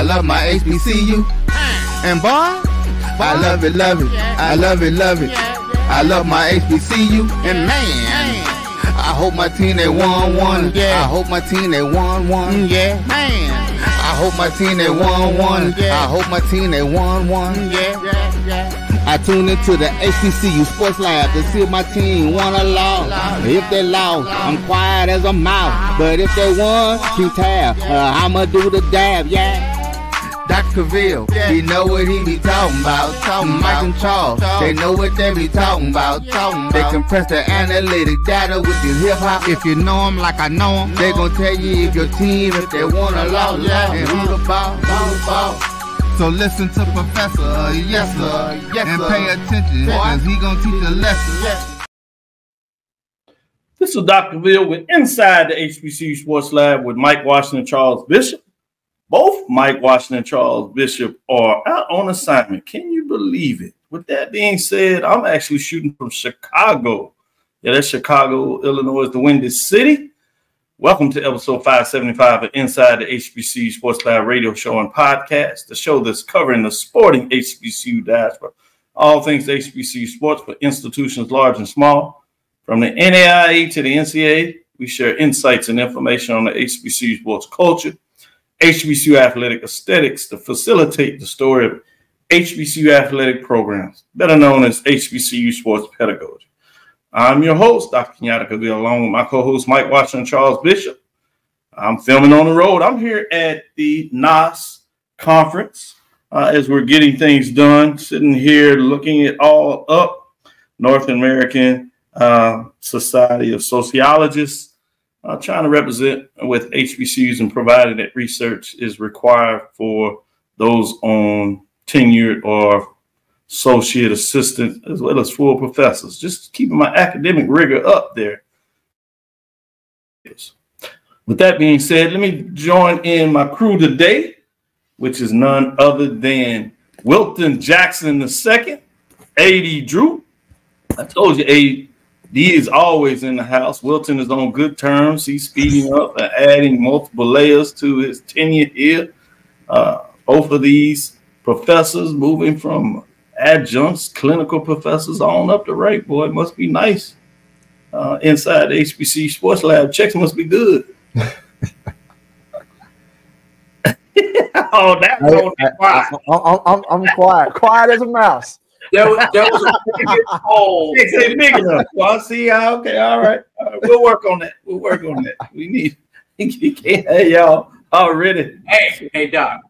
I love my HBCU. And boy, I love it, love it. I love it, love it. I love my HBCU. And man, I hope my team they won one. I hope my team they won one. Yeah, man. I hope my team they won one. I hope my team they won one. I tune into the HBCU Sports Lab to see if my team won or lost. If they lost, I'm quiet as a mouse. But if they won, keep tab. I'ma do the dab, yeah. Dr. Cavil, he know what he be talking about. Mike and Charles, they know what they be talking about. They compress the analytic data with this hip hop. If you know them like I know them, they gon' tell you if your team, if they won or lost, and who the ball. So listen to Professor, yes sir, and pay attention, cause he gon' teach a lesson. This is Dr. Cavil with Inside the HBCU Sports Lab with Mike Washington and Charles Bishop. Both Mike Washington and Charles Bishop are out on assignment. Can you believe it? With that being said, I'm actually shooting from Chicago. Yeah, that's Chicago, Illinois, the Windy City. Welcome to episode 575 of Inside the HBCU Sports Lab radio show and podcast, the show that's covering the sporting HBCU diaspora, all things HBCU sports for institutions large and small. From the NAIA to the NCAA, we share insights and information on the HBCU sports culture, HBCU athletic aesthetics to facilitate the story of HBCU athletic programs, better known as HBCU sports pedagogy. I'm your host, Dr. Kenyatta Cavil, along with my co-host, Mike Washington and Charles Bishop. I'm filming on the road. I'm here at the NAS conference as we're getting things done, sitting here looking it all up. North American Society of Sociologists. Trying to represent with HBCUs and providing that research is required for those on tenured or associate assistant, as well as full professors. Just keeping my academic rigor up there. With that being said, let me join in my crew today, which is none other than Wilton Jackson II, A.D. Drew. I told you, A.D. is always in the house. Wilton is on good terms. He's speeding up and adding multiple layers to his tenure here. Both of these professors moving from adjuncts, clinical professors on up the rank. Boy, it must be nice inside the HBCU Sports Lab. Checks must be good. Oh, I'm quiet as a mouse. That was a pretty good call. It's big enough. Well, see, okay, all right. We'll work on that. We need. You can't have y'all already. Hey, Doc.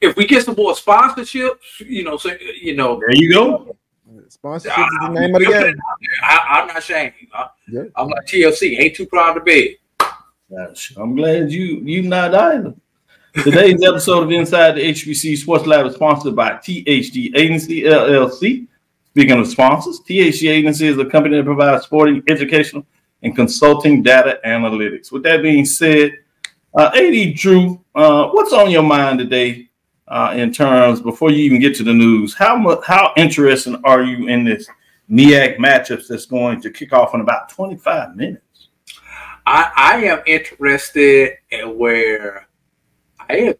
If we get some more sponsorships, there you go. Sponsorship is the name of the game. I'm not ashamed. I'm like TLC. Ain't too proud to beg. I'm glad you not either. Today's episode of Inside the HBCU Sports Lab is sponsored by THD Agency, LLC. Speaking of sponsors, THD Agency is a company that provides sporting, educational, and consulting data analytics. With that being said, A.D. Drew, what's on your mind today in terms, before you even get to the news, how interested are you in this MEAC matchups that's going to kick off in about 25 minutes? I am interested in where I am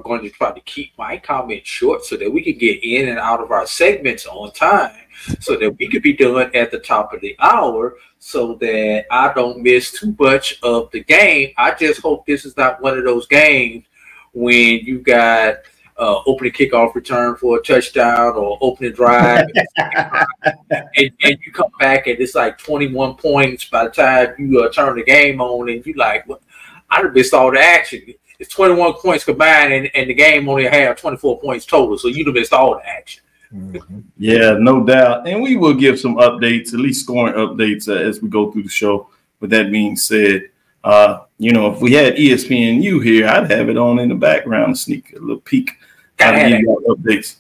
going to try to keep my comments short so that we can get in and out of our segments on time so that we could be done at the top of the hour so that I don't miss too much of the game. I just hope this is not one of those games when you got opening kickoff return for a touchdown or opening drive and you come back and it's like 21 points by the time you turn the game on and you like, well, I done missed all the action. It's 21 points combined, and the game only had 24 points total, so you done missed all the action. Mm-hmm. Yeah, no doubt. And we will give some updates, at least scoring updates as we go through the show. With that being said, if we had ESPNU here, I'd have it on in the background, sneak a little peek. Updates.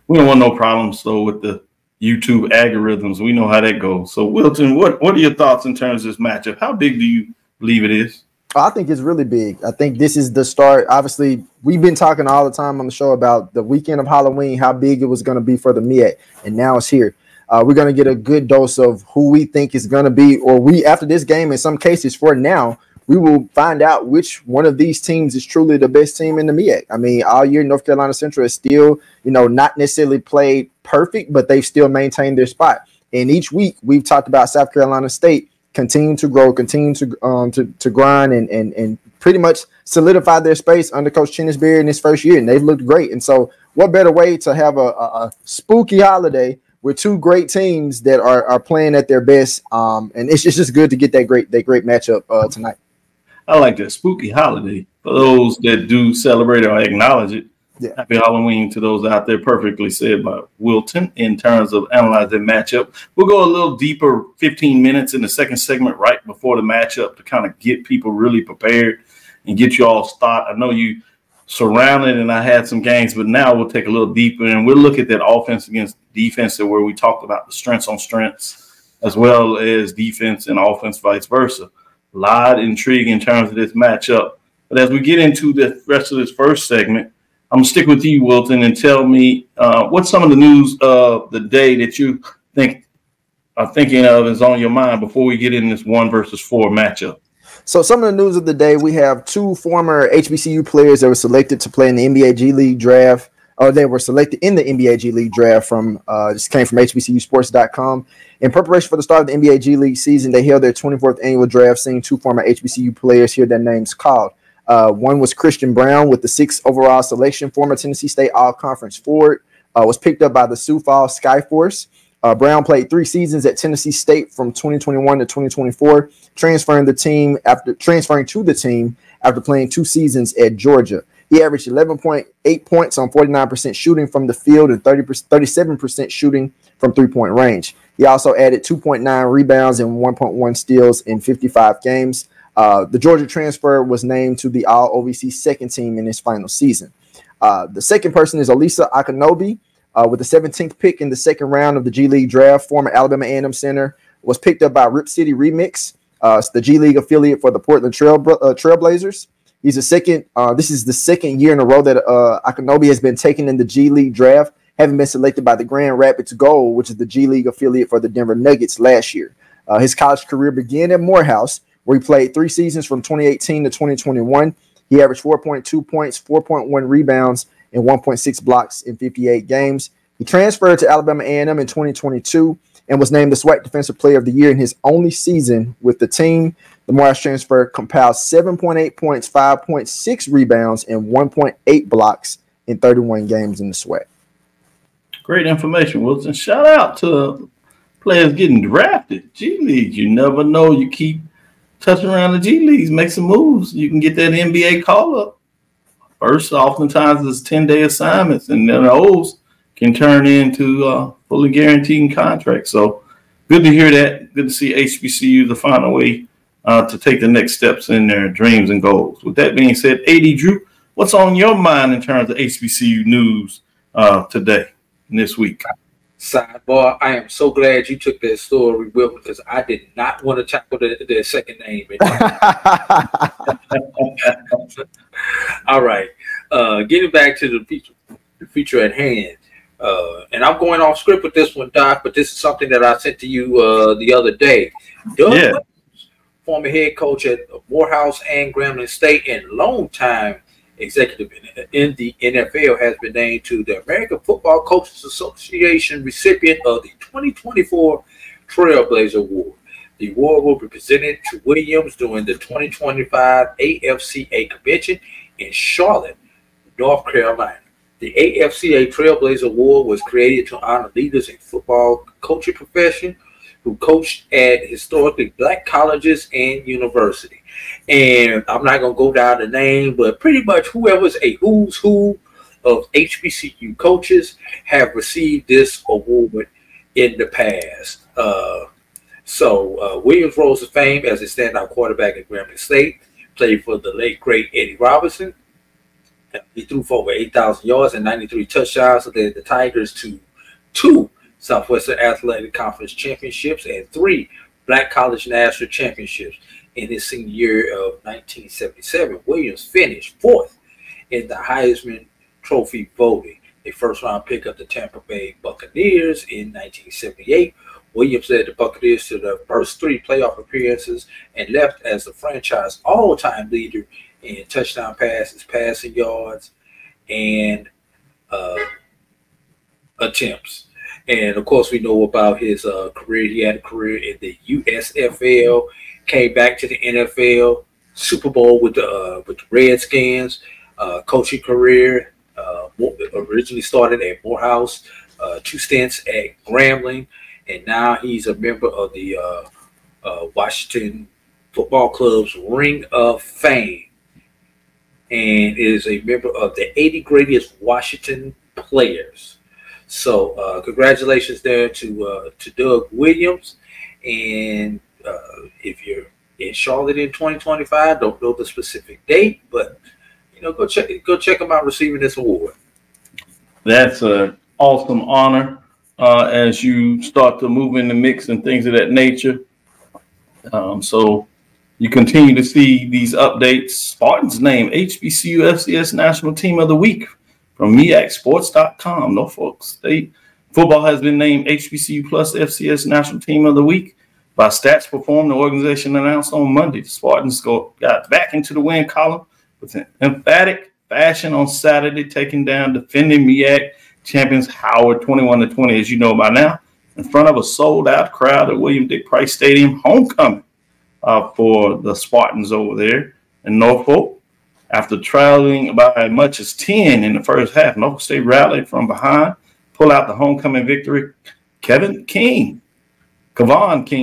We don't want no problems, though, with the YouTube algorithms. We know how that goes. So, Wilton, what are your thoughts in terms of this matchup? How big do you believe it is? I think it's really big. I think this is the start. Obviously, we've been talking all the time on the show about the weekend of Halloween, how big it was going to be for the MEAC, and now it's here. We're going to get a good dose of who we think is going to be, or we, after this game, in some cases for now, we will find out which one of these teams is truly the best team in the MEAC. I mean, all year North Carolina Central is still, not necessarily played perfect, but they've still maintained their spot. And each week we've talked about South Carolina State continue to grow, continue to grind and pretty much solidify their space under Coach Chinnisberry in his first year, and they've looked great. And so what better way to have a spooky holiday with two great teams that are playing at their best, and it's just good to get that great matchup tonight. I like that spooky holiday. For those that do celebrate or acknowledge it, yeah. Happy Halloween to those out there. Perfectly said by Wilton in terms of analyzing matchup. We'll go a little deeper, 15 minutes in the second segment right before the matchup to kind of get people really prepared and get you all started. I know you surrounded and I had some games, but now we'll take a little deeper and we'll look at that offense against defense where we talked about the strengths on strengths as well as defense and offense, vice versa. A lot of intrigue in terms of this matchup. But as we get into the rest of this first segment, I'm going to stick with you, Wilton, and tell me what's some of the news of the day that you are thinking of is on your mind before we get in this 1 versus 4 matchup. So some of the news of the day, we have 2 former HBCU players that were selected to play in the NBA G League draft. They were selected in the NBA G League draft from this came from HBCUsports.com. In preparation for the start of the NBA G League season, they held their 24th annual draft, seeing 2 former HBCU players hear their names called. One was Christian Brown with the 6th overall selection, former Tennessee State All-Conference forward, was picked up by the Sioux Falls Skyforce. Brown played 3 seasons at Tennessee State from 2021 to 2024, transferring to the team after playing 2 seasons at Georgia. He averaged 11.8 points on 49% shooting from the field and 37% shooting from three-point range. He also added 2.9 rebounds and 1.1 steals in 55 games. The Georgia transfer was named to the All-OVC second team in his final season. The second person is Olisa Akinobi. With the 17th pick in the second round of the G League draft, former Alabama A&M center was picked up by Rip City Remix, the G League affiliate for the Portland Trailblazers. He's this is the second year in a row that Akinobi has been taken in the G League draft, having been selected by the Grand Rapids Gold, which is the G League affiliate for the Denver Nuggets last year. His college career began at Morehouse, where he played 3 seasons from 2018 to 2021. He averaged 4.2 points, 4.1 rebounds, and 1.6 blocks in 58 games. He transferred to Alabama A&M in 2022 and was named the SWAC Defensive Player of the Year in his only season with the team. The Morehouse transfer compiled 7.8 points, 5.6 rebounds, and 1.8 blocks in 31 games in the SWAC. Great information, Wilson. Shout out to players getting drafted. G League, you never know. You keep touching around the G Leagues, make some moves. You can get that NBA call-up. First, oftentimes, it's 10-day assignments, and then those can turn into fully guaranteed contracts. So good to hear that. Good to see HBCU to find a way to take the next steps in their dreams and goals. With that being said, AD Drew, what's on your mind in terms of HBCU news today and this week? Sidebar, I am so glad you took that story, Will, because I did not want to tackle their second name. All right. Getting back to the feature at hand. And I'm going off script with this one, Doc, but this is something that I sent to you the other day. Doug, former head coach at Morehouse and Grambling State and longtime executive in the NFL, has been named to the American Football Coaches Association recipient of the 2024 Trailblazer Award. The award will be presented to Williams during the 2025 AFCA convention in Charlotte, North Carolina. The AFCA Trailblazer Award was created to honor leaders in football coaching profession who coached at historically black colleges and universities. And I'm not going to go down the name, but pretty much whoever's a who's who of HBCU coaches have received this award in the past. Williams rose to fame as a standout quarterback at Grambling State, played for the late, great Eddie Robinson. He threw for over 8,000 yards and 93 touchdowns, so led the Tigers to 2 Southwestern Athletic Conference championships and 3 Black College National Championships. In his senior year of 1977, Williams finished 4th in the Heisman Trophy voting. A first-round pick of the Tampa Bay Buccaneers in 1978, Williams led the Buccaneers to the first 3 playoff appearances and left as the franchise all-time leader in touchdown passes, passing yards, and attempts. And of course, we know about his career. He had a career in the USFL, came back to the NFL, Super Bowl with the Redskins, coaching career. Originally started at Morehouse, 2 stints at Grambling, and now he's a member of the Washington Football Club's Ring of Fame, and is a member of the 80 Greatest Washington Players. So congratulations there to Doug Williams. And if you're in Charlotte in 2025, don't know the specific date, but go check him out receiving this award. That's an awesome honor as you start to move in the mix and things of that nature. So you continue to see these updates. Spartans named HBCU FCS National Team of the Week from MEACsports.com. Norfolk State football has been named HBCU Plus FCS National Team of the Week by Stats Perform. The organization announced on Monday the Spartans got back into the win column with an emphatic fashion on Saturday, taking down defending MEAC champions Howard 21-20, as you know by now, in front of a sold-out crowd at William Dick Price Stadium. Homecoming for the Spartans over there in Norfolk. After trailing by as much as 10 in the first half, Norfolk State rallied from behind, pull out the homecoming victory. Kevon King,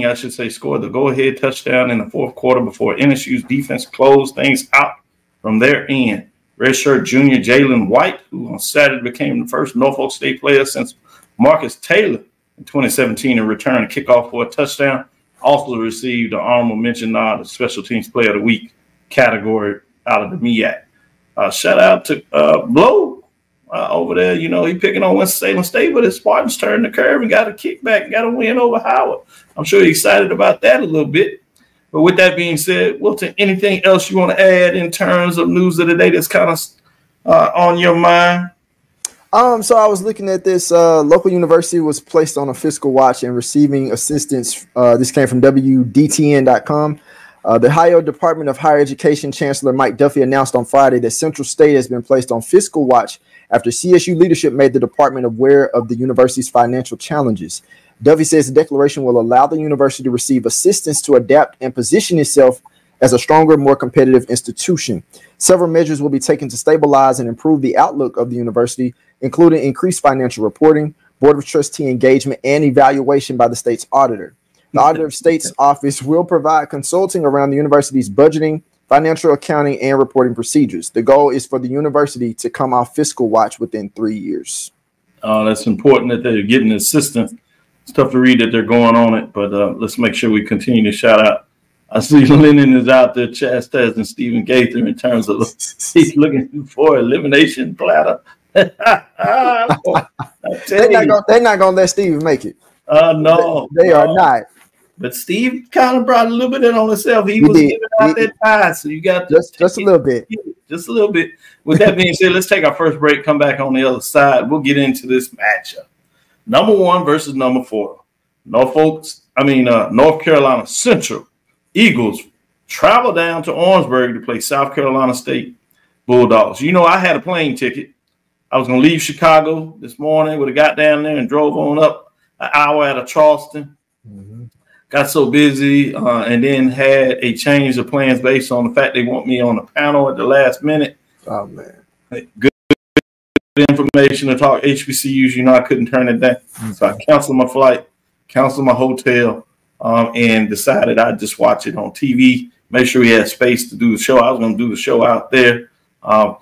I should say, scored the go-ahead touchdown in the fourth quarter before NSU's defense closed things out from their end. Redshirt junior Jalen White, who on Saturday became the first Norfolk State player since Marcus Taylor in 2017 and returned a kickoff for a touchdown, also received an honorable mention nod as Special Teams Player of the Week category out of the MEAC. Shout out to Blow over there. He picking on Winston-Salem State, but his Spartans turned the curve and got a kickback, got a win over Howard. I'm sure he's excited about that a little bit. But with that being said, Wilton, anything else you want to add in terms of news of the day that's kind of on your mind? So I was looking at this. Local university was placed on a fiscal watch and receiving assistance. This came from WDTN.com. The Ohio Department of Higher Education Chancellor Mike Duffy announced on Friday that Central State has been placed on fiscal watch after CSU leadership made the department aware of the university's financial challenges. Duffy says the declaration will allow the university to receive assistance to adapt and position itself as a stronger, more competitive institution. Several measures will be taken to stabilize and improve the outlook of the university, including increased financial reporting, Board of Trustee engagement, and evaluation by the state's auditor. The Auditor of State's office will provide consulting around the university's budgeting, financial accounting, and reporting procedures. The goal is for the university to come off fiscal watch within 3 years. That's important that they're getting assistance. It's tough to read that they're going on it, but let's make sure we continue to shout out. I see Lennon is out there chastising Stephen Gaither in terms of he's looking for elimination platter. They're not going to let Stephen make it. No. They are not. But Steve kind of brought a little bit in on himself. He was giving out that tie, so you got to just a little bit. Just a little bit. With that being said, let's take our first break, come back on the other side. We'll get into this matchup. Number 1 versus number 4. North Carolina Central Eagles travel down to Orangeburg to play South Carolina State Bulldogs. I had a plane ticket. I was going to leave Chicago this morning. Would have got down there and drove on up an hour out of Charleston. Got so busy and then had a change of plans based on the fact they want me on the panel at the last minute. Oh, man. Good information to talk HBCUs. I couldn't turn it down. So I canceled my flight, canceled my hotel, and decided I'd just watch it on TV, make sure we had space to do the show. I was going to do the show out there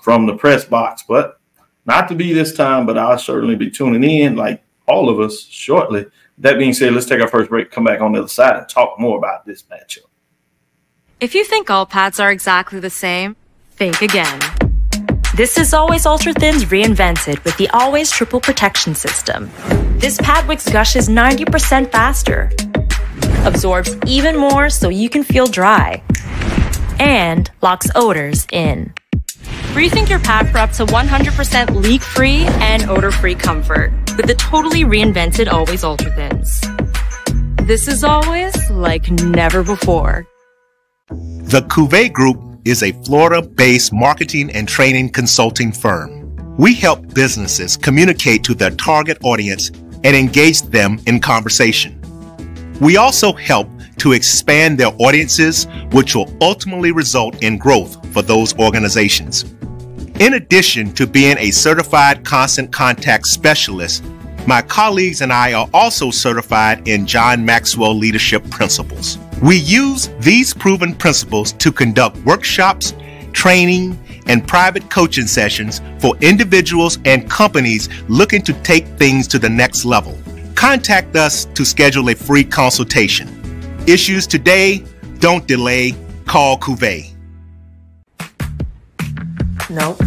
from the press box, but not to be this time, but I'll certainly be tuning in like all of us shortly. That being said, let's take our first break, come back on the other side and talk more about this matchup. If you think all pads are exactly the same, think again. This is Always Ultra Thins reinvented with the Always Triple Protection System. This pad wicks gushes 90% faster, absorbs even more so you can feel dry, and locks odors in. Rethink your pad for up to 100% leak-free and odor-free comfort with the totally reinvented Always Ultra Thins. This is always like never before. The CAVIL Group is a Florida-based marketing and training consulting firm. We help businesses communicate to their target audience and engage them in conversation. We also help to expand their audiences, which will ultimately result in growth for those organizations. In addition to being a certified constant contact specialist, my colleagues and I are also certified in John Maxwell Leadership Principles. We use these proven principles to conduct workshops, training, and private coaching sessions for individuals and companies looking to take things to the next level. Contact us to schedule a free consultation. Issues today, don't delay, call CAVIL. Nope.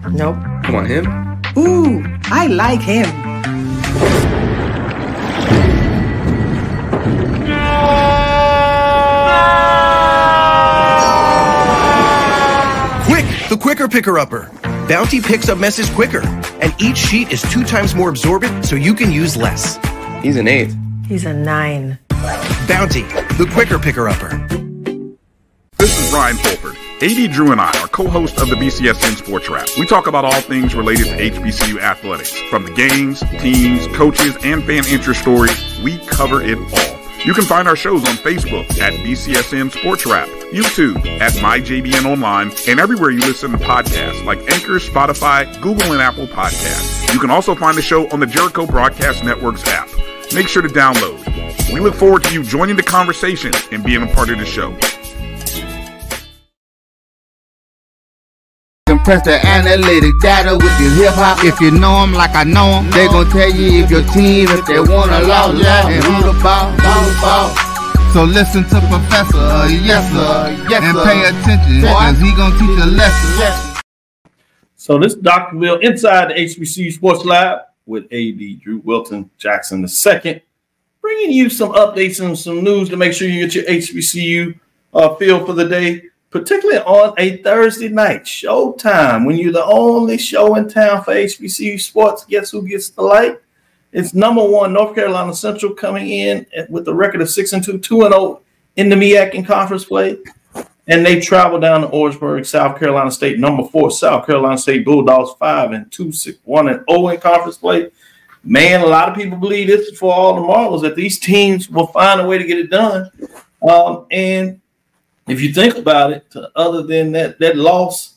Nope. Come on, him? Ooh, I like him. Quick, the quicker picker-upper. Bounty picks up messes quicker, and each sheet is 2 times more absorbent, so you can use less. He's an 8. He's a 9. Bounty, the quicker picker-upper. This is Brian Fulford. AD Drew and I are co-hosts of the BCSN Sports Lab. We talk about all things related to HBCU athletics. From the games, teams, coaches, and fan interest stories, we cover it all. You can find our shows on Facebook at BCSN Sports Lab, YouTube at MyJBN Online, and everywhere you listen to podcasts like Anchor, Spotify, Google, and Apple Podcasts. You can also find the show on the Jericho Broadcast Network's app. Make sure to download. We look forward to you joining the conversation and being a part of the show. Compress the analytic data with your hip hop. If you know them like I know them, they gon' tell you if your team, if they wanna lose, and who the ball. So listen to Professor, yes sir, and pay attention, cause he gon' teach a lesson. So this is Dr. Bill inside the HBCU Sports Lab with AD Drew Wilton Jackson II, bringing you some updates and some news to make sure you get your HBCU feel for the day. Particularly on a Thursday night, showtime, when you're the only show in town for HBCU sports. Guess who gets the light? It's #1 North Carolina Central coming in with a record of 6-2, 2-0 in the MEAC in conference play. And they travel down to Orangeburg, South Carolina State, #4 South Carolina State Bulldogs, 5-2, 1-0 in conference play. Man, a lot of people believe this is for all the marbles, that these teams will find a way to get it done. And if you think about it, other than that loss,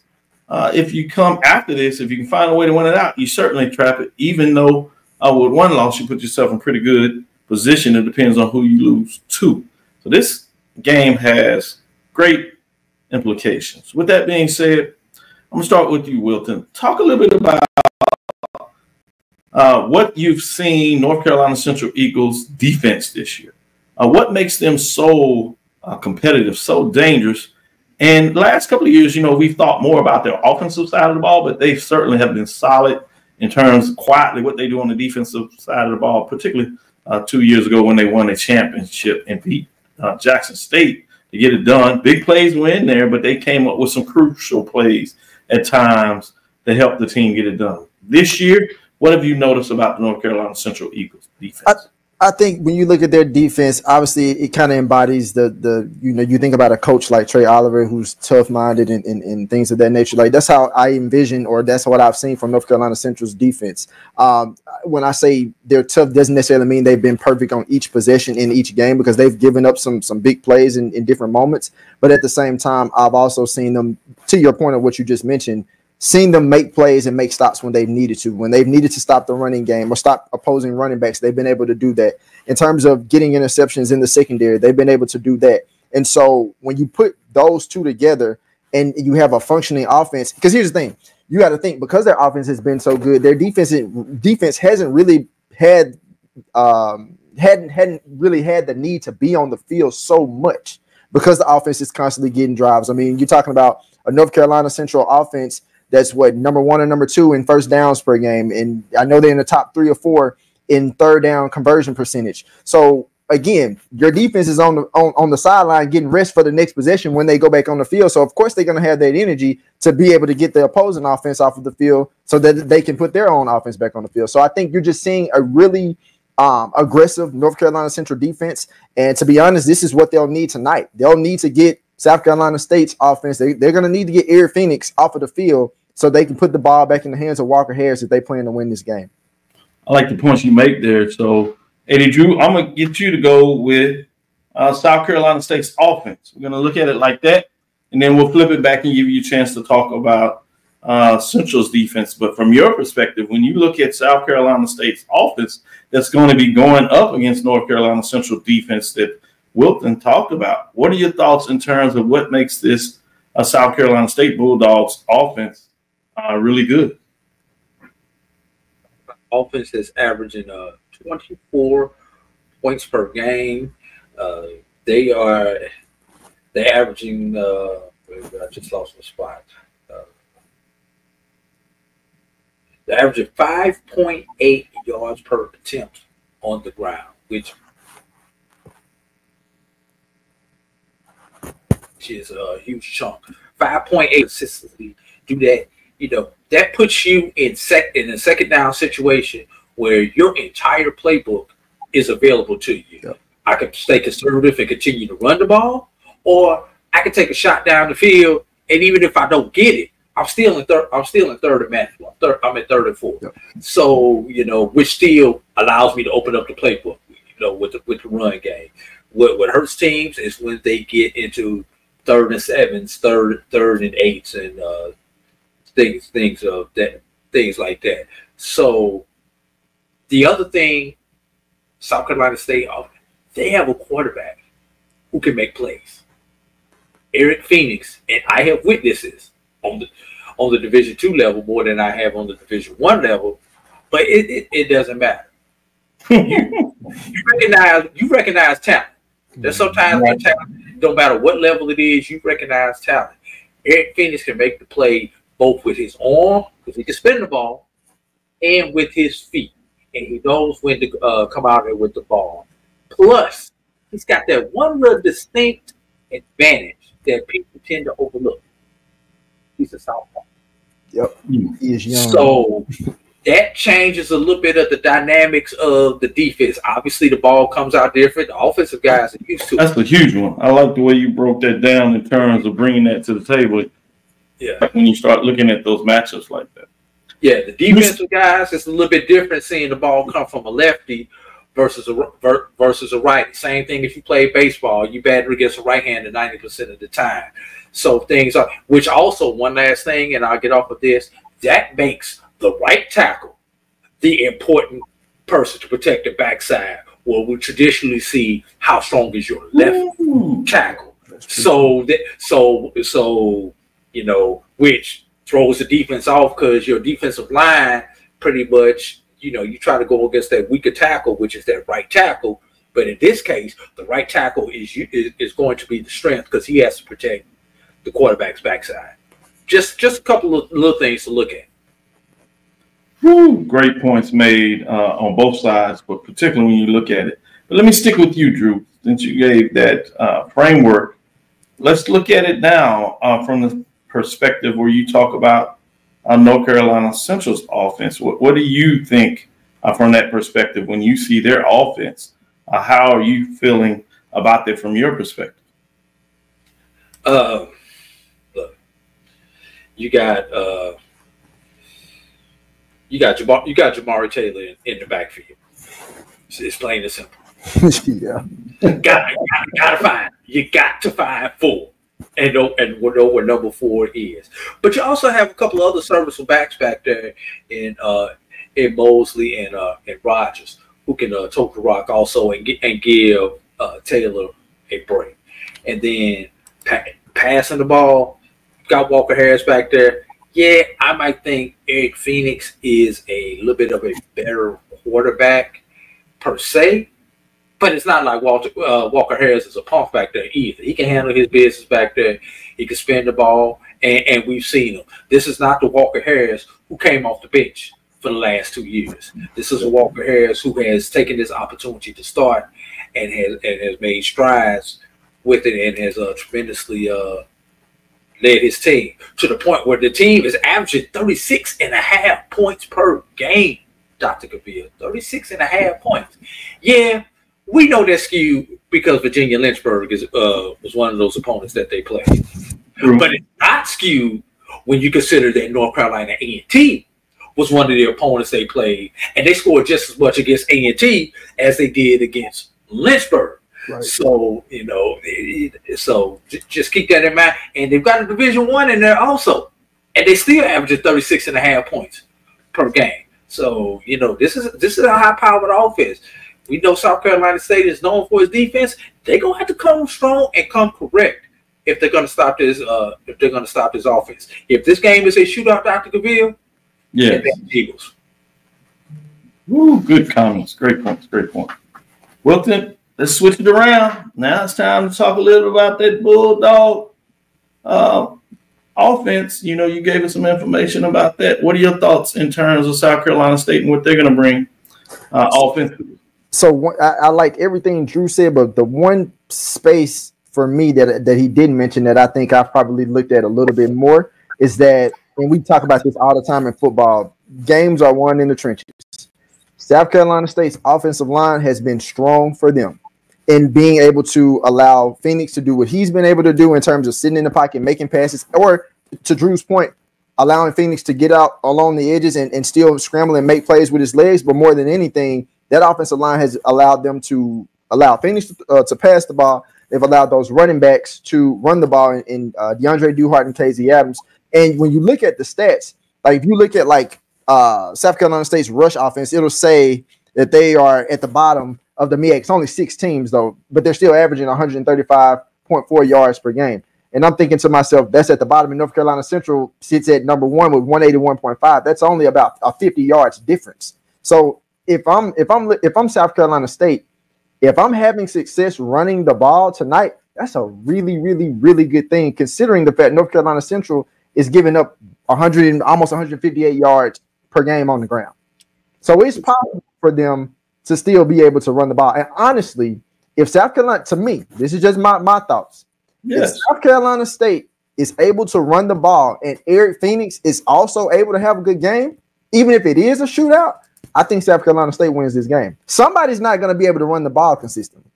if you come after this, if you can find a way to win it out, you certainly trap it. Even though with one loss, you put yourself in pretty good position. It depends on who you lose to. So this game has great implications. With that being said, I'm going to start with you, Wilton. Talk a little bit about what you've seen North Carolina Central Eagles defense this year. What makes them so competitive, so dangerous? And last couple of years, we've thought more about their offensive side of the ball, but they certainly have been solid in terms of quietly what they do on the defensive side of the ball, particularly 2 years ago when they won a championship and beat Jackson State to get it done. Big plays were in there, but they came up with some crucial plays at times to help the team get it done. This year, what have you noticed about the North Carolina Central Eagles defense? I think when you look at their defense, obviously it kind of embodies you think about a coach like Trey Oliver, who's tough-minded and things of that nature. Like, that's how I envision, or that's what I've seen from North Carolina Central's defense. When I say they're tough, doesn't necessarily mean they've been perfect on each possession in each game, because they've given up some big plays in different moments. But at the same time, I've also seen them, to your point of what you just mentioned, seen them make plays and make stops when they've needed to. When they've needed to stop the running game or stop opposing running backs, they've been able to do that. In terms of getting interceptions in the secondary, they've been able to do that. And so when you put those two together and you have a functioning offense, because here's the thing, you got to think, because their offense has been so good, their defense hasn't really had hadn't really had the need to be on the field so much, because the offense is constantly getting drives. I mean, you're talking about a North Carolina Central offense that's what, #1 and #2 in first downs per game. And I know they're in the top 3 or 4 in third down conversion percentage. So again, your defense is on the sideline getting rest for the next possession when they go back on the field. So of course they're going to have that energy to be able to get the opposing offense off of the field so that they can put their own offense back on the field. So I think you're just seeing a really aggressive North Carolina Central defense. And to be honest, this is what they'll need tonight. They'll need to get South Carolina State's offense. They're going to need to get Eric Phoenix off of the field so they can put the ball back in the hands of Walker Harris if they plan to win this game. I like the points you make there. So, Eddie Drew, I'm going to get you to go with South Carolina State's offense. We're going to look at it like that, and then we'll flip it back and give you a chance to talk about Central's defense. But from your perspective, when you look at South Carolina State's offense that's going to be going up against North Carolina Central defense that Wilton talked about, what are your thoughts in terms of what makes this South Carolina State Bulldogs offense really good? Offense is averaging 24 points per game. They're averaging I just lost my spot. They're averaging 5.8 yards per attempt on the ground, which is a huge chunk. 5.8 consistently do that. You know, that puts you in a second down situation where your entire playbook is available to you. Yep. I could stay conservative and continue to run the ball, or I could take a shot down the field, and even if I don't get it, I'm still in third and manageable. I'm at third and fourth. Yep. So, you know, which still allows me to open up the playbook, you know, with the run game. What hurts teams is when they get into 3rd and 7s, third and 8s, and things like that. So the other thing, South Carolina State, they have a quarterback who can make plays. Eric Phoenix, and I have witnesses on the Division II level more than I have on the Division I level, but it doesn't matter. You recognize talent. There's sometimes when talent, no matter what level it is, you recognize talent. Eric Phoenix can make the play both with his arm, because he can spin the ball, and with his feet. And he knows when to come out there with the ball. Plus, he's got that one little distinct advantage that people tend to overlook. He's a southpaw. Yep, he is young. So that changes a little bit of the dynamics of the defense. Obviously, the ball comes out different. The offensive guys are used to it. That's a huge one. I like the way you broke that down in terms of bringing that to the table. Yeah, when you start looking at those matchups like that. Yeah, the defensive guys, it's a little bit different seeing the ball come from a lefty versus a righty. Same thing if you play baseball, you batter against a right-hander 90% of the time. So things are, which also one last thing, and I'll get off of this, that makes the right tackle the important person to protect the backside. Well, we traditionally see how strong is your left tackle. So you know, which throws the defense off because your defensive line pretty much, you know, you try to go against that weaker tackle, which is that right tackle. But in this case, the right tackle is going to be the strength because he has to protect the quarterback's backside. Just a couple of little things to look at. Woo, great points made on both sides, but particularly when you look at it. But let me stick with you, Drew, since you gave that framework. Let's look at it now from the perspective where you talk about North Carolina Central's offense. What do you think from that perspective when you see their offense? How are you feeling about that from your perspective? Look, you got Jamari Taylor in the backfield. It's plain and simple. Yeah, you got to find 4. And know where number 4 is. But you also have a couple of other serviceable backs back there in Mosley and Rogers who can tote the rock also and give Taylor a break. And then passing the ball, got Walker Harris back there. Yeah, I might think Eric Phoenix is a little bit of a better quarterback per se. But it's not like Walker Harris is a punk back there either. He can handle his business back there. He can spin the ball, and we've seen him. This is not the Walker Harris who came off the bench for the last 2 years. This is a Walker Harris who has taken this opportunity to start and has made strides with it and has tremendously led his team to the point where the team is averaging 36.5 points per game. Dr. Cavil. 36.5 points. Yeah, we know that's skewed because Virginia Lynchburg was one of those opponents that they played. But it's not skewed when you consider that North Carolina A&T was one of the opponents they played, and they scored just as much against A&T as they did against Lynchburg. Right. So, you know, so just keep that in mind. And they've got a Division I in there also, and they still average 36.5 points per game. So, you know, this is a high-powered offense. We know South Carolina State is known for its defense. They're gonna have to come strong and come correct if they're gonna stop this. If they're gonna stop this offense. If this game is a shootout, Dr. Cavil, yeah, Eagles. Woo, good comments. Great points. Great point. Wilton, let's switch it around. Now it's time to talk a little bit about that Bulldog offense. You know, you gave us some information about that. What are your thoughts in terms of South Carolina State and what they're going to bring offensively? So I like everything Drew said, but the one space for me that he didn't mention that I think I've probably looked at a little bit more is that, and we talk about this all the time in football, games are won in the trenches. South Carolina State's offensive line has been strong for them in being able to allow Phoenix to do what he's been able to do in terms of sitting in the pocket, making passes, or to Drew's point, allowing Phoenix to get out along the edges and still scramble and make plays with his legs. But more than anything, that offensive line has allowed them to allow Phoenix to pass the ball. They've allowed those running backs to run the ball in DeAndre Duhart and KZ Adams. And when you look at the stats, like if you look at like South Carolina State's rush offense, it'll say that they are at the bottom of the MEAC. It's only 6 teams though, but they're still averaging 135.4 yards per game. And I'm thinking to myself, that's at the bottom. And North Carolina Central sits at number 1 with 181.5. That's only about a 50 yards difference. So if I'm South Carolina State, if I'm having success running the ball tonight, that's a really, really, really good thing, considering the fact North Carolina Central is giving up almost 158 yards per game on the ground. So it's possible for them to still be able to run the ball. And honestly, if South Carolina, to me, this is just my thoughts. Yes. If South Carolina State is able to run the ball and Eric Phoenix is also able to have a good game, even if it is a shootout, I think South Carolina State wins this game. Somebody's not going to be able to run the ball consistently.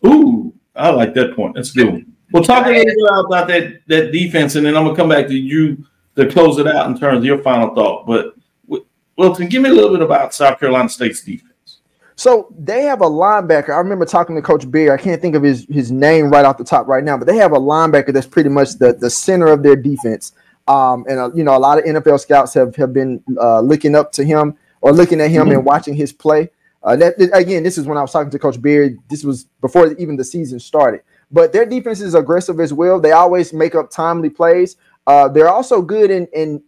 Ooh, I like that point. That's good. Well, talk a little bit about that defense, and then I'm going to come back to you to close it out in terms of your final thought. But, Wilton, give me a little bit about South Carolina State's defense. So they have a linebacker. I remember talking to Coach Beard. I can't think of his name right off the top right now, but they have a linebacker that's pretty much the center of their defense. And you know, a lot of NFL scouts have been looking up to him or looking at him and watching his play. Again, this is when I was talking to Coach Beard. This was before even the season started. But their defense is aggressive as well. They always make up timely plays. They're also good in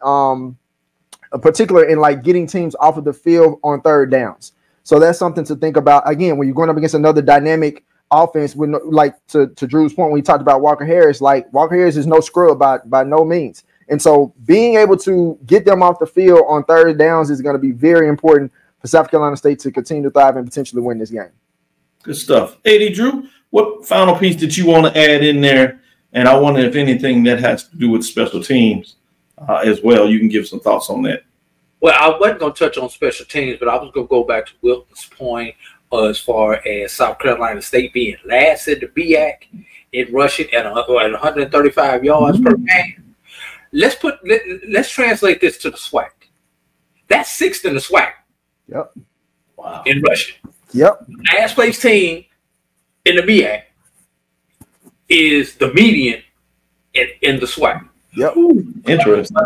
particular in like getting teams off of the field on third downs. So that's something to think about. Again, when you're going up against another dynamic offense, when like to Drew's point when he talked about Walker Harris, like Walker Harris is no scrub by no means. And so being able to get them off the field on third downs is going to be very important for South Carolina State to continue to thrive and potentially win this game. Good stuff. AD Drew, what final piece did you want to add in there? And I wonder if anything that has to do with special teams as well. You can give some thoughts on that. Well, I wasn't going to touch on special teams, but I was going to go back to Wilton's point as far as South Carolina State being last in the BAC in rushing at 135 yards per game. Let's translate this to the SWAC. That's 6th in the SWAC. Yep. Wow. In rushing. Yep. Last place team in the BAC is the median in the SWAC. Yep. Ooh, interesting.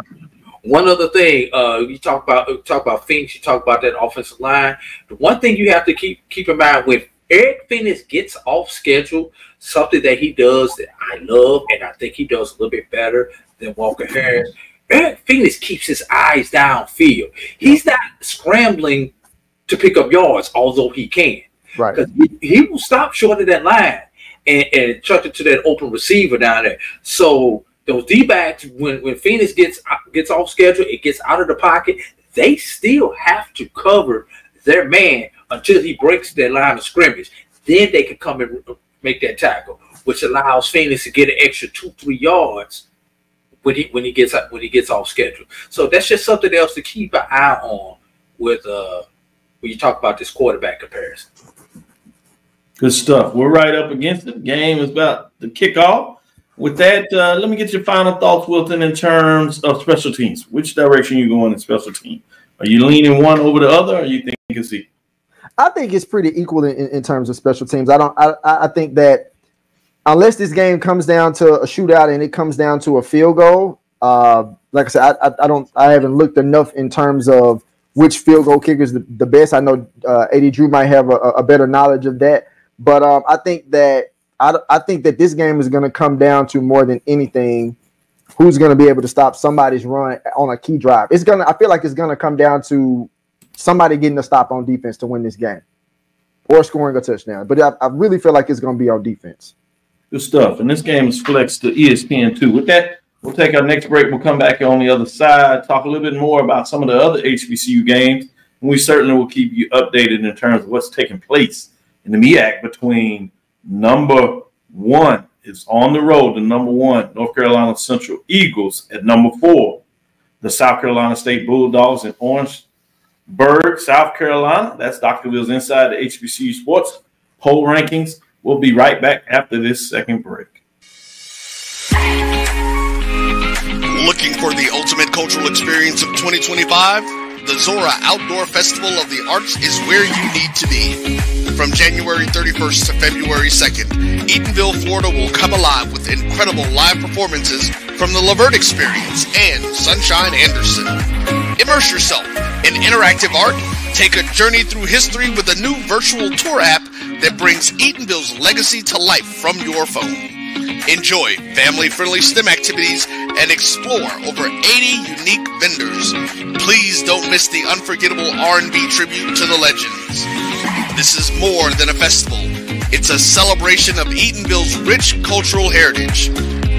One other thing, you talk about Phoenix, you talk about that offensive line. The one thing you have to keep in mind when Eric Phoenix gets off schedule, something that he does that I love, and I think he does a little bit better than Walker Harris. Eric Phoenix keeps his eyes downfield. He's not scrambling to pick up yards, although he can. Right. Because he will stop short of that line and chuck it to that open receiver down there. So those D-backs, when Phoenix gets off schedule, it gets out of the pocket, they still have to cover their man until he breaks their line of scrimmage. Then they can come and make that tackle, which allows Phoenix to get an extra 2-3 yards when he gets off schedule. So that's just something else to keep an eye on with when you talk about this quarterback comparison. Good stuff. We're right up against it. The game is about to kick off. With that, let me get your final thoughts, Wilton, in terms of special teams. Which direction you going in special teams? Are you leaning one over the other, or you think it's equal? I think it's pretty equal in terms of special teams. I think that unless this game comes down to a shootout and it comes down to a field goal, like I said, I haven't looked enough in terms of which field goal kicker is the best. I know AD Drew might have a better knowledge of that, but I think that this game is going to come down to, more than anything, who's going to be able to stop somebody's run on a key drive. I feel like it's going to come down to somebody getting a stop on defense to win this game, or scoring a touchdown. But I really feel like it's going to be on defense. Good stuff. And this game is flexed to ESPN2. With that, we'll take our next break. We'll come back on the other side, talk a little bit more about some of the other HBCU games. And we certainly will keep you updated in terms of what's taking place in the MEAC between number 1 is on the road, the number 1 North Carolina Central Eagles at number 4, the South Carolina State Bulldogs in Orangeburg, South Carolina. That's Dr. Will's Inside the HBCU Sports Poll Rankings. We'll be right back after this second break. Looking for the ultimate cultural experience of 2025? The Zora Outdoor Festival of the Arts is where you need to be. From January 31st to February 2nd, Eatonville, Florida will come alive with incredible live performances from the Lavert Experience and Sunshine Anderson. Immerse yourself in interactive art. Take a journey through history with a new virtual tour app that brings Eatonville's legacy to life from your phone. Enjoy family-friendly STEM activities and explore over 80 unique vendors. Please don't miss the unforgettable R&B tribute to the legends. This is more than a festival. It's a celebration of Eatonville's rich cultural heritage.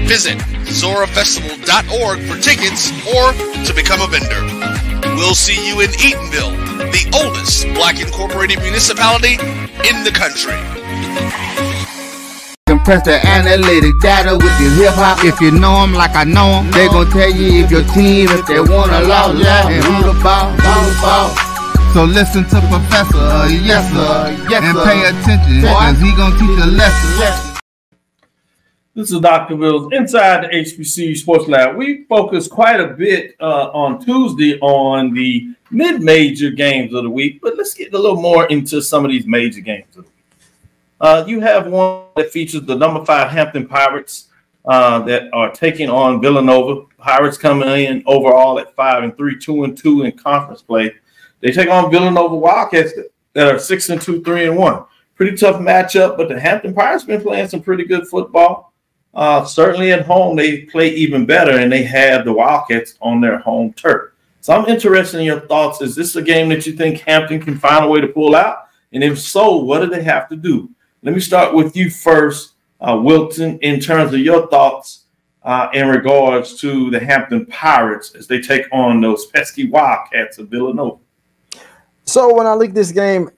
Visit zorafestival.org for tickets or to become a vendor. We'll see you in Eatonville, the oldest Black incorporated municipality in the country. Compress the analytic data with your hip-hop. If you know them like I know them, they gon' tell you if your team, if they want a lot, and who the ball. So listen to Professor, yes sir, and pay attention, cause he gon' teach a lesson. This is Dr. Will's Inside the HBCU Sports Lab. We focused quite a bit on Tuesday on the mid-major games of the week, but let's get a little more into some of these major games of the week. You have one that features the number 5 Hampton Pirates that are taking on Villanova. Pirates coming in overall at 5-3, 2-2 in conference play. They take on Villanova Wildcats that are 6-2, 3-1. Pretty tough matchup, but the Hampton Pirates been playing some pretty good football. Certainly at home, they play even better, and they have the Wildcats on their home turf. So I'm interested in your thoughts. Is this a game that you think Hampton can find a way to pull out? And if so, what do they have to do? Let me start with you first, Wilton, in terms of your thoughts in regards to the Hampton Pirates as they take on those pesky Wildcats of Villanova. So when I look at this game,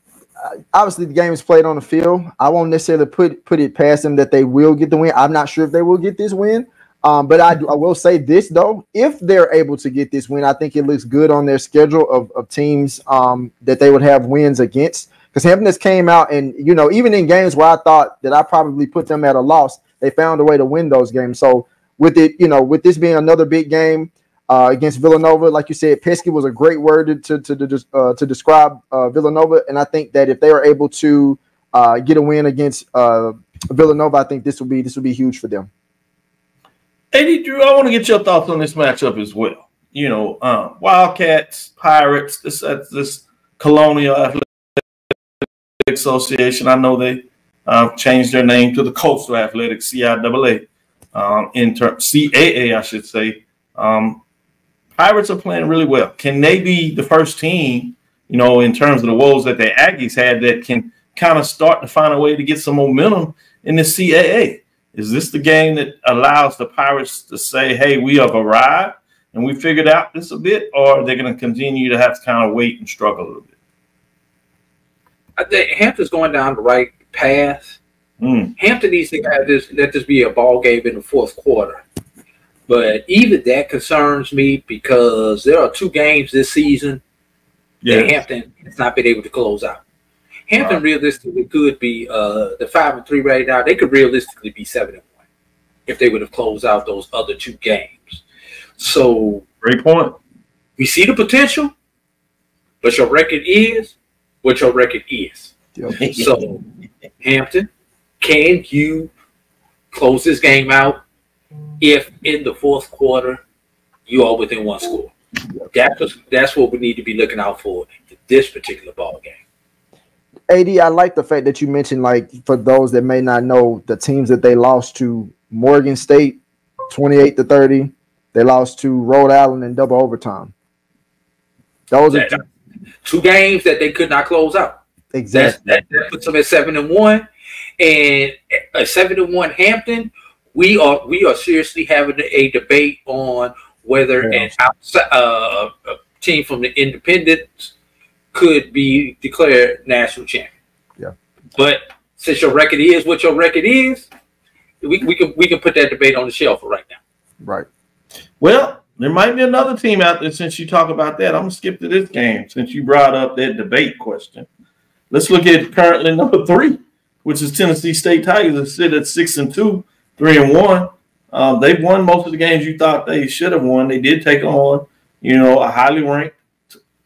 obviously the game is played on the field. I won't necessarily put it past them that they will get the win. I'm not sure if they will get this win, but I will say this, though. If they're able to get this win, I think it looks good on their schedule of teams that they would have wins against. Because Hampton has came out and, you know, even in games where I thought that I probably put them at a loss, they found a way to win those games. So with it, you know, with this being another big game against Villanova, like you said, pesky was a great word to describe Villanova. And I think that if they are able to get a win against Villanova, I think this will be huge for them. AD Drew, I want to get your thoughts on this matchup as well. You know, Wildcats, Pirates, this Colonial Athletic Association. I know they changed their name to the Coastal Athletic, CIAA, CAA, I should say. Pirates are playing really well. Can they be the first team, you know, in terms of the woes that the Aggies had, that can kind of start to find a way to get some momentum in the CAA? Is this the game that allows the Pirates to say, hey, we have arrived and we figured out this a bit, or are they going to continue to have to kind of wait and struggle a little bit? I think Hampton's going down the right path. Hampton needs to have let this be a ball game in the fourth quarter. But even that concerns me because there are 2 games this season that Hampton has not been able to close out. Hampton realistically could be the 5-3 right now. They could realistically be 7-1 if they would have closed out those other 2 games. So great point. We see the potential, but your record is what your record is. Yep. So Hampton, can you close this game out if in the 4th quarter you are within 1 score? That's what we need to be looking out for in this particular ball game. AD, I like the fact that you mentioned, like, for those that may not know, the teams that they lost to: Morgan State 28-30. They lost to Rhode Island in double overtime. Those are 2 games that they could not close out. Exactly. That puts them at 7-1, and a 7-1 Hampton. We are seriously having a debate on whether an outside a team from the Independents could be declared national champion. Yeah. But since your record is what your record is, we can put that debate on the shelf for right now. Right. Well, there might be another team out there. Since you talk about that, I'm gonna skip to this game since you brought up that debate question. Let's look at currently number 3, which is Tennessee State Tigers. That sit at 6-2, 3-1. They've won most of the games you thought they should have won. They did take on, a highly ranked,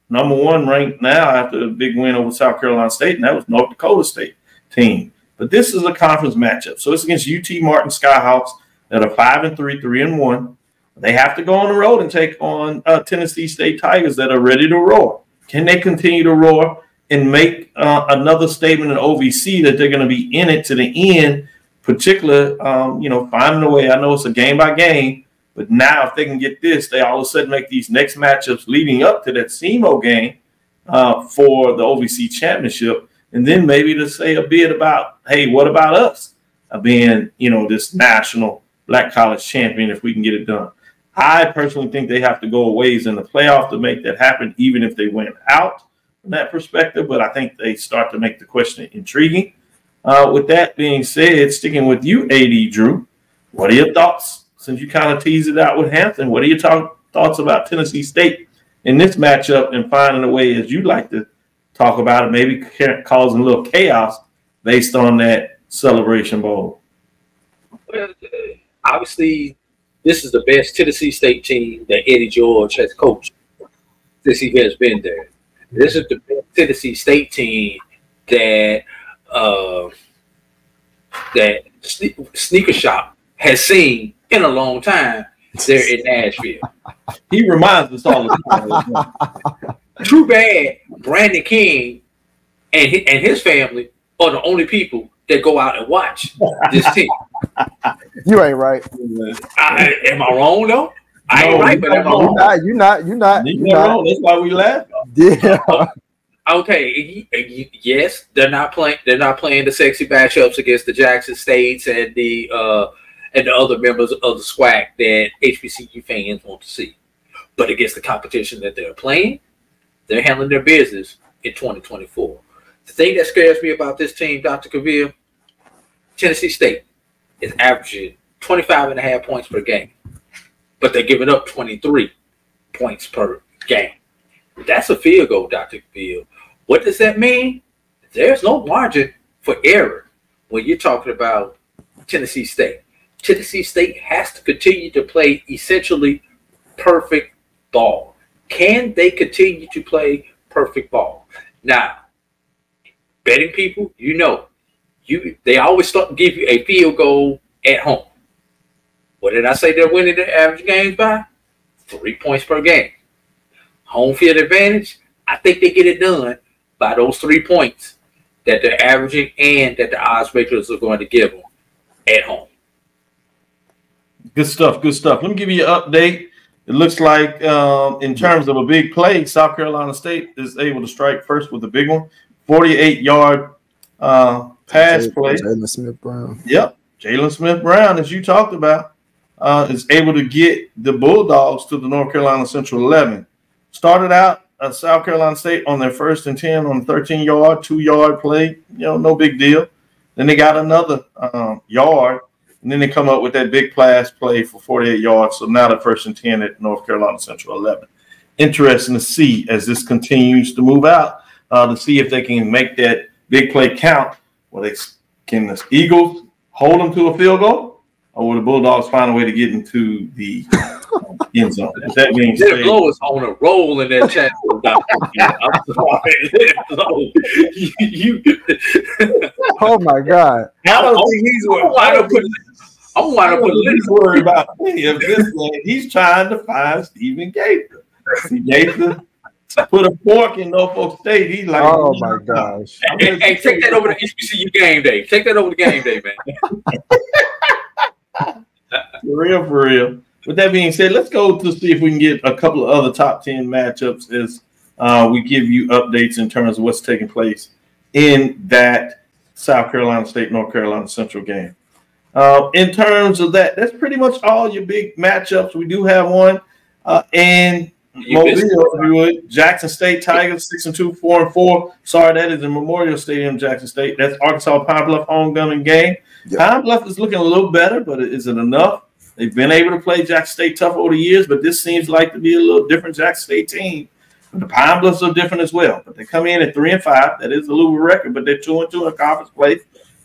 number 1 ranked now after a big win over South Carolina State, and that was North Dakota State team. But this is a conference matchup. So it's against UT Martin Skyhawks that are 5-3, 3-1. They have to go on the road and take on Tennessee State Tigers that are ready to roar. Can they continue to roar and make another statement in OVC that they're going to be in it to the end, particularly, finding a way? I know it's a game by game, but now if they can get this, they all of a sudden make these next matchups leading up to that SEMO game for the OVC championship. And then maybe to say a bit about, hey, what about us being, this national black college champion if we can get it done? I personally think they have to go a ways in the playoff to make that happen, even if they went out from that perspective. But I think they start to make the question intriguing. With that being said, sticking with you, AD Drew, what are your thoughts? Since you kind of teased it out with Hampton, what are your thoughts about Tennessee State in this matchup and finding a way, as you like to talk about it, maybe causing a little chaos based on that Celebration Bowl? Well, obviously, this is the best Tennessee State team that Eddie George has coached since he has been there. This is the best Tennessee State team that Sneaker Shop has seen in a long time there in Nashville. He reminds us all the time. Too bad Brandon King and his family are the only people that go out and watch this team. You ain't right. Am I wrong though? I ain't right, but am I wrong? You're not. You're wrong. That's why we laugh. Yeah. Okay. Yes, they're not playing. They're not playing the sexy matchups against the Jackson States and the other members of the SWAC that HBCU fans want to see. But against the competition that they're playing, they're handling their business in 2024. The thing that scares me about this team, Dr. Cavil, Tennessee State is averaging 25.5 points per game, but they're giving up 23 points per game. That's a field goal, Dr. Cavil. What does that mean? There's no margin for error when you're talking about Tennessee State. Tennessee State has to continue to play essentially perfect ball. Can they continue to play perfect ball? Now, betting people, they always start to give you a field goal at home. What did I say they're winning their average games by? 3 points per game. Home field advantage, I think they get it done by those 3 points that they're averaging and that the odds makers are going to give them at home. Good stuff. Good stuff. Let me give you an update. It looks like in terms of a big play, South Carolina State is able to strike first with a big one. 48-yard pass play. Jalen Smith-Brown. Yep. Jalen Smith-Brown, as you talked about, is able to get the Bulldogs to the North Carolina Central 11. Started out South Carolina State on their 1st and 10 on a 13-yard, 2-yard play. No big deal. Then they got another yard, and then they come up with that big pass play for 48 yards. So now the 1st and 10 at North Carolina Central 11. interesting to see as this continues to move out, to see if they can make that big play count. Well, can the Eagles hold them to a field goal, or will the Bulldogs find a way to get into the end zone? That means Blow is on a roll in that chat. Oh my God! I don't think he's worried about any of this thing. He's trying to find Stephen Gaither. Gaither put a fork in Norfolk State. He's like, oh my gosh! Hey, take that over to HBCU game day. Take that over to game day, man. For real. With that being said, let's go to see if we can get a couple of other top 10 matchups as we give you updates in terms of what's taking place in that South Carolina State, North Carolina Central game. In terms of that, that's pretty much all your big matchups. We do have one in Mobile, Jackson State Tigers 6-2, 4-4. Sorry, that is in Memorial Stadium, Jackson State. That's Arkansas Pine Bluff homecoming game. Yep. Pine Bluff is looking a little better, but it isn't enough. They've been able to play Jackson State tough over the years, but this seems like to be a little different Jackson State team. But the Pine Bluffs are different as well. But they come in at 3-5. That is a Louisville record, but they're 2-2 in conference play.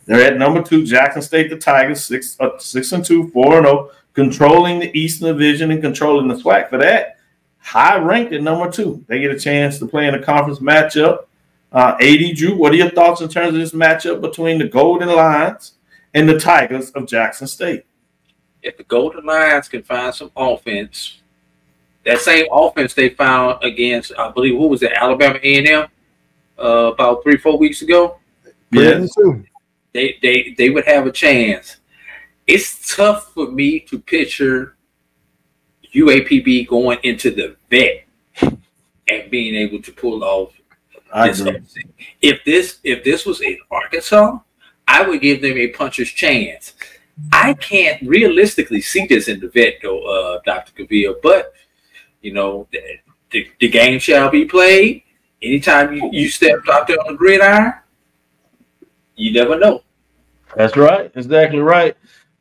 They're at number 2, Jackson State, the Tigers, 6-2, 4-0, controlling the Eastern Division and controlling the SWAC. For that, high ranked at number 2. They get a chance to play in a conference matchup. AD Drew, what are your thoughts in terms of this matchup between the Golden Lions and the Tigers of Jackson State? If the Golden Lions can find some offense, that same offense they found against, I believe, what was it, Alabama A&M about 3-4 weeks ago? Yeah, they would have a chance. It's tough for me to picture UAPB going into the vet and being able to pull off this. If this was in Arkansas, I would give them a puncher's chance. I can't realistically see this in the vet, though, Dr. Cavil. But, you know, the game shall be played. Anytime you step out there on the gridiron, you never know. That's right. Exactly right.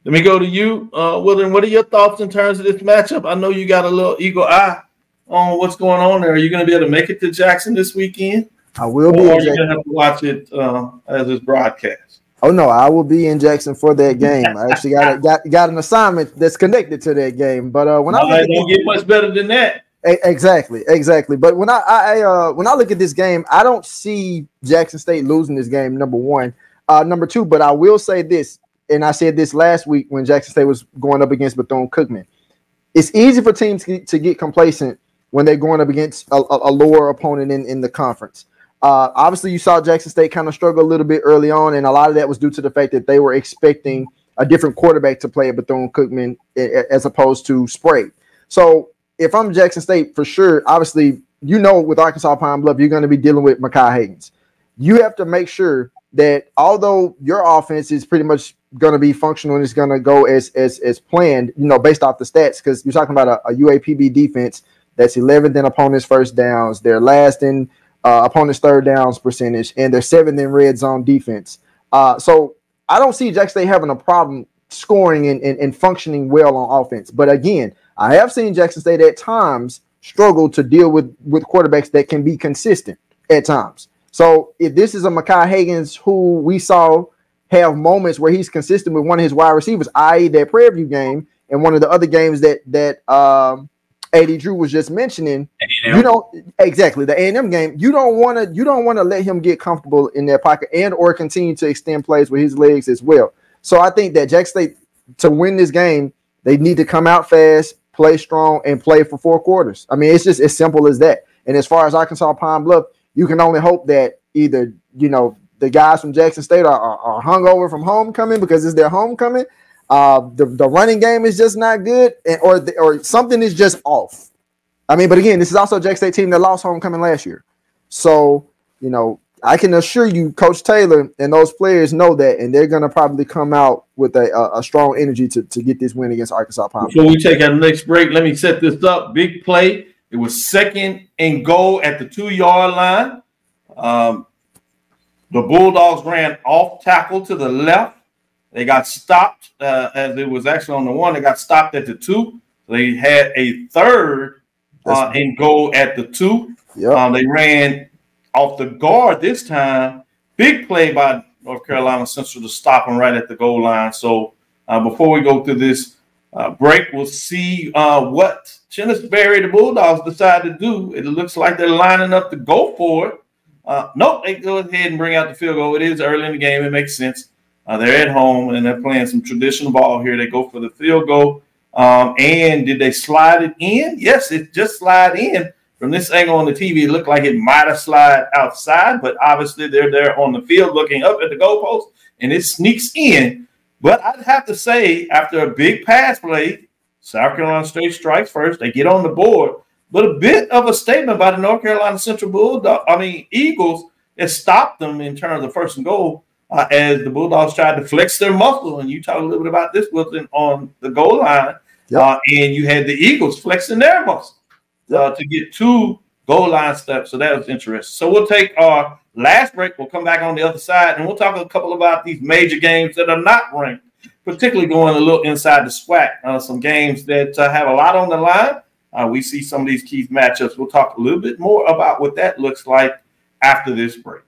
Let me go to you, Wilton. What are your thoughts in terms of this matchup? I know you got a little eagle eye on what's going on there. Are you going to be able to make it to Jackson this weekend? I will be. Or are you going to have to watch it as it's broadcast? Oh no, I will be in Jackson for that game. I actually got an assignment that's connected to that game. But when I don't get much better than that. Exactly. But when I look at this game, I don't see Jackson State losing this game. Number one, number two. But I will say this, and I said this last week when Jackson State was going up against Bethune-Cookman. It's easy for teams to get complacent when they're going up against a lower opponent in the conference. Obviously, you saw Jackson State kind of struggle a little bit early on, and a lot of that was due to the fact that they were expecting a different quarterback to play at Bethune-Cookman as opposed to Sprague. So if I'm Jackson State, for sure, obviously, you know, with Arkansas Pine Bluff, you're going to be dealing with Mekhi Higgins. You have to make sure that although your offense is pretty much going to be functional and it's going to go as planned, you know, based off the stats, because you're talking about a UAPB defense that's 11th in opponents' first downs, they're last in opponent's third downs percentage, and they're 7th in red zone defense. So I don't see Jackson State having a problem scoring and functioning well on offense. But again, I have seen Jackson State at times struggle to deal with quarterbacks that can be consistent at times. So if this is a Mekhi Higgins who we saw have moments where he's consistent with one of his wide receivers, i.e. that Prairie View game and one of the other games that AD Drew was just mentioning, you don't exactly the A&M game. You don't want to let him get comfortable in their pocket and or continue to extend plays with his legs as well. So I think that Jackson State, to win this game, they need to come out fast, play strong, and play for 4 quarters. I mean, it's just as simple as that. And as far as Arkansas Pine Bluff, you can only hope that either, you know, the guys from Jackson State are hungover from homecoming because it's their homecoming. The running game is just not good, or something is just off. I mean, but again, this is also a Jackson State team that lost homecoming last year. So, you know, I can assure you, Coach Taylor and those players know that, and they're going to probably come out with a strong energy to get this win against Arkansas Pine Bluff. Before we take our next break, let me set this up. Big play. It was 2nd and goal at the 2-yard line. The Bulldogs ran off tackle to the left. They got stopped as it was actually on the 1. They got stopped at the 2. They had a 3rd and go at the 2. Yep. They ran off the guard this time. Big play by North Carolina Central to stop them right at the goal line. So before we go through this break, we'll see what Chennisberry, the Bulldogs, decide to do. It looks like they're lining up to go for it. Nope, they go ahead and bring out the field goal. It is early in the game. It makes sense. They're at home, and they're playing some traditional ball here. They go for the field goal. And did they slide it in? Yes, it just slid in. From this angle on the TV, it looked like it might have slid outside, but obviously they're there on the field looking up at the goalpost, and it sneaks in. But I'd have to say, after a big pass play, South Carolina State strikes first. They get on the board. But a bit of a statement by the North Carolina Central Eagles that stopped them in terms of first and goal as the Bulldogs tried to flex their muscle. And you talk a little bit about this, Wilton, on the goal line. Yep. And you had the Eagles flexing their muscle to get 2 goal line steps. So that was interesting. So we'll take our last break. We'll come back on the other side, and we'll talk a couple about these major games that are not ranked, particularly going a little inside the SWAC, some games that have a lot on the line. We see some of these key matchups. We'll talk a little bit more about what that looks like after this break.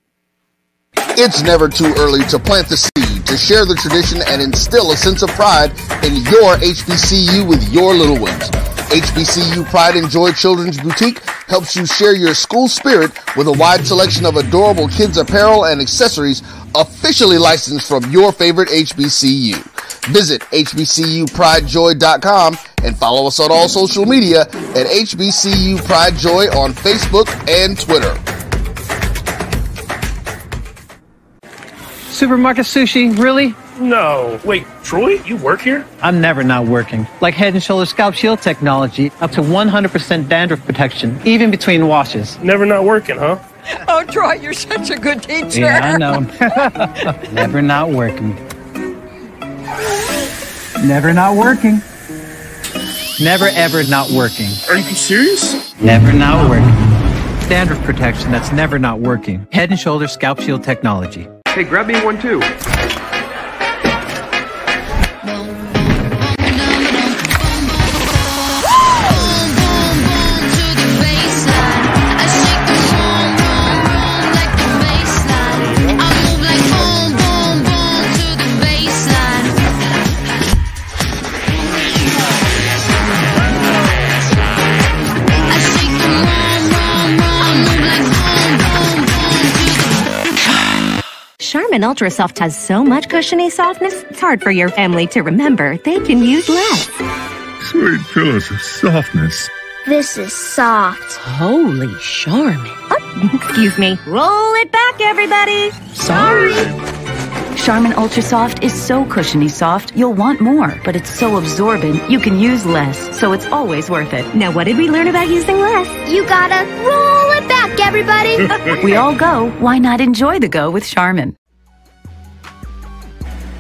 It's never too early to plant the seed, to share the tradition, and instill a sense of pride in your HBCU with your little ones. HBCU Pride and Joy Children's Boutique helps you share your school spirit with a wide selection of adorable kids apparel and accessories officially licensed from your favorite HBCU. Visit hbcupridejoy.com and follow us on all social media at HBCU Pride Joy on Facebook and Twitter. Supermarket sushi, really? No. Wait, Troy, you work here? I'm never not working. Like Head & Shoulders Scalp Shield technology, up to 100% dandruff protection, even between washes. Never not working, huh? Oh, Troy, you're such a good teacher. Yeah, I know. Never not working. Never not working. Never ever not working. Are you serious? Never not working. Dandruff protection that's never not working. Head & Shoulders Scalp Shield technology. Hey, grab me one too. Charmin Ultra Soft has so much cushiony softness, it's hard for your family to remember they can use less. Sweet pillows of softness. This is soft. Holy Charmin. Oh, excuse me. Roll it back, everybody. Sorry. Charmin Ultra Soft is so cushiony soft, you'll want more, but it's so absorbent, you can use less, so it's always worth it. Now, what did we learn about using less? You gotta roll it back, everybody. We all go. Why not enjoy the go with Charmin?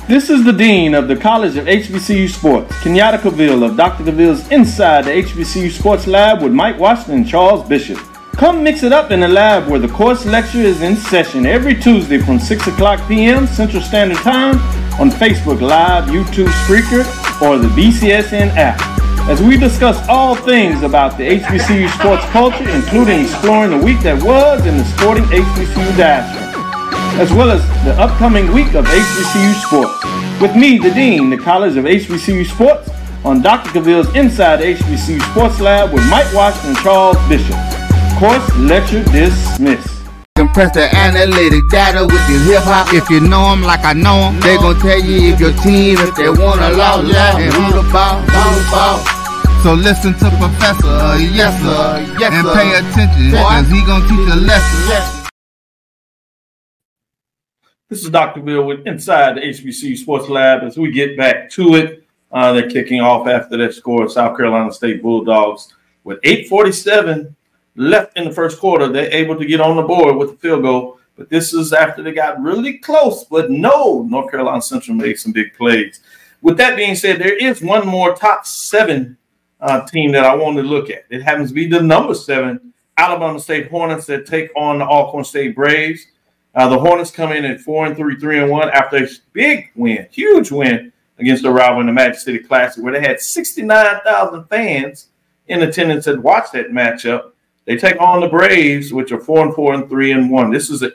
This is the Dean of the College of HBCU Sports, Kenyatta Cavil of Dr. Cavil's Inside the HBCU Sports Lab with Mike Washington and Charles Bishop. Come mix it up in the lab where the course lecture is in session every Tuesday from 6 o'clock p.m. Central Standard Time on Facebook Live, YouTube Spreaker, or the BCSN app. As we discuss all things about the HBCU sports culture, including exploring the week that was in the sporting HBCU diaspora, as well as the upcoming week of HBCU sports. With me, the Dean, the College of HBCU Sports, on Dr. Cavil's Inside the HBCU Sports Lab with Mike Washington and Charles Bishop. Course lecture dismissed. Compress the analytic data with your hip-hop. If you know them like I know them, they gon' tell you if your team, if they want to lose, and who the ball. So listen to Professor, yes sir, and pay attention, cause he gon' teach a lesson. This is Dr. Bill with Inside the HBCU Sports Lab. As we get back to it, they're kicking off after that score of South Carolina State Bulldogs with 8:47 left in the first quarter. They're able to get on the board with the field goal, but this is after they got really close. But no, North Carolina Central made some big plays. With that being said, there is one more top 7 team that I want to look at. It happens to be the number 7 Alabama State Hornets that take on the Alcorn State Braves. The Hornets come in at 4-3, 3-1 after a big win, huge win against the rival in the Magic City Classic, where they had 69,000 fans in attendance that watched that matchup. They take on the Braves, which are 4-4 and 3-1. This is an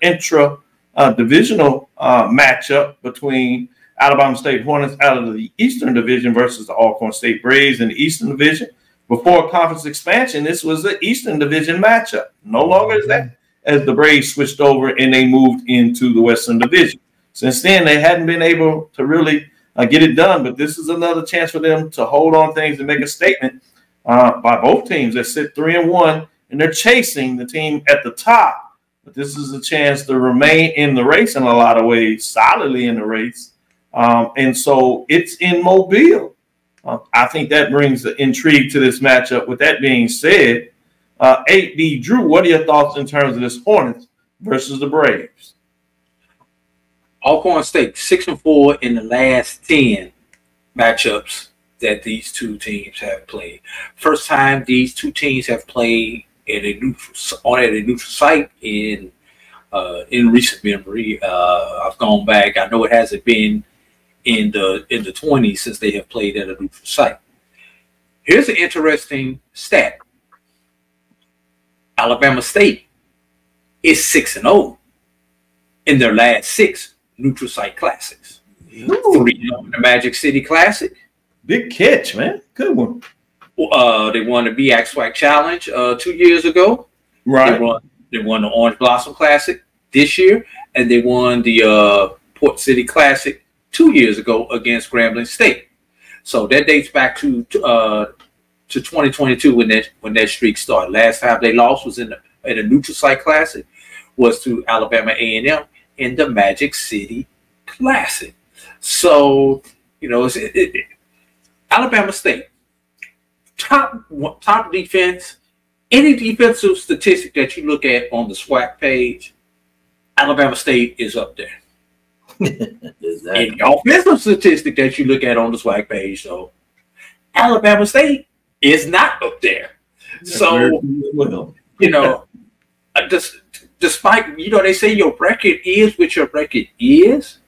divisional matchup between Alabama State Hornets out of the Eastern Division versus the Alcorn State Braves in the Eastern Division. Before conference expansion, this was the Eastern Division matchup. No longer is that, as the Braves switched over and they moved into the Western Division. Since then, they hadn't been able to really get it done, but this is another chance for them to hold on things and make a statement by both teams that sit 3-1, and they're chasing the team at the top. But this is a chance to remain in the race in a lot of ways, solidly in the race. And so it's in Mobile. I think that brings the intrigue to this matchup. With that being said, A.D. Drew, what are your thoughts in terms of this Hornets versus the Braves? Alcorn State 6-4 in the last 10 matchups that these two teams have played. First time these two teams have played at a neutral site in recent memory. I've gone back. I know it hasn't been in the 20s since they have played at a neutral site. Here's an interesting stat. Alabama State is 6-0 in their last 6 neutral site classics. 3-0 in the Magic City Classic. Big catch, man. Good one. They won the BX Challenge 2 years ago. Right. They won the Orange Blossom Classic this year, and they won the Port City Classic 2 years ago against Grambling State. So that dates back to 2022 when that streak started. Last time they lost was at a neutral site classic, was to Alabama A&M in the Magic City Classic. So, you know, Alabama State, top defense. Any defensive statistic that you look at on the SWAC page, Alabama State is up there. Exactly. Any offensive statistic that you look at on the SWAC page, so Alabama State is not up there. So, you know, despite, you know, they say your record is what your record is,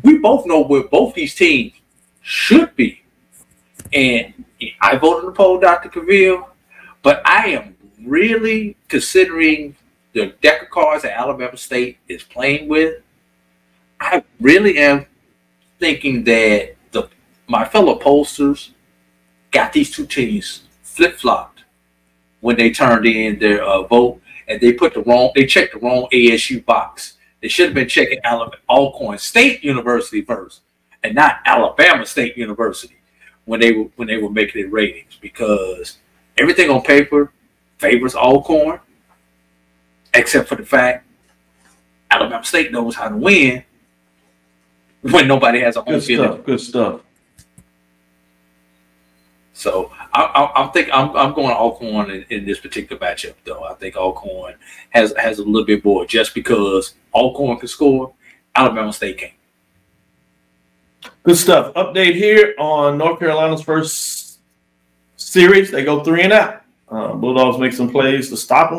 we both know where both these teams should be. And I voted in the poll, Dr. Cavil, but I am really considering the deck of cards that Alabama State is playing with. I really am thinking that my fellow pollsters got these two teams flip-flopped when they turned in their vote, and they checked the wrong ASU box. They should have been checking Alcorn State University first, and not Alabama State University when they were making their ratings, because everything on paper favors Alcorn, except for the fact Alabama State knows how to win when nobody has a home field. Good stuff. So I'm going Alcorn in this particular matchup, though. I think Alcorn has a little bit more, just because Alcorn can score, Alabama State can't. Good stuff. Update here on North Carolina's first series. They go 3 and out. Bulldogs make some plays to stop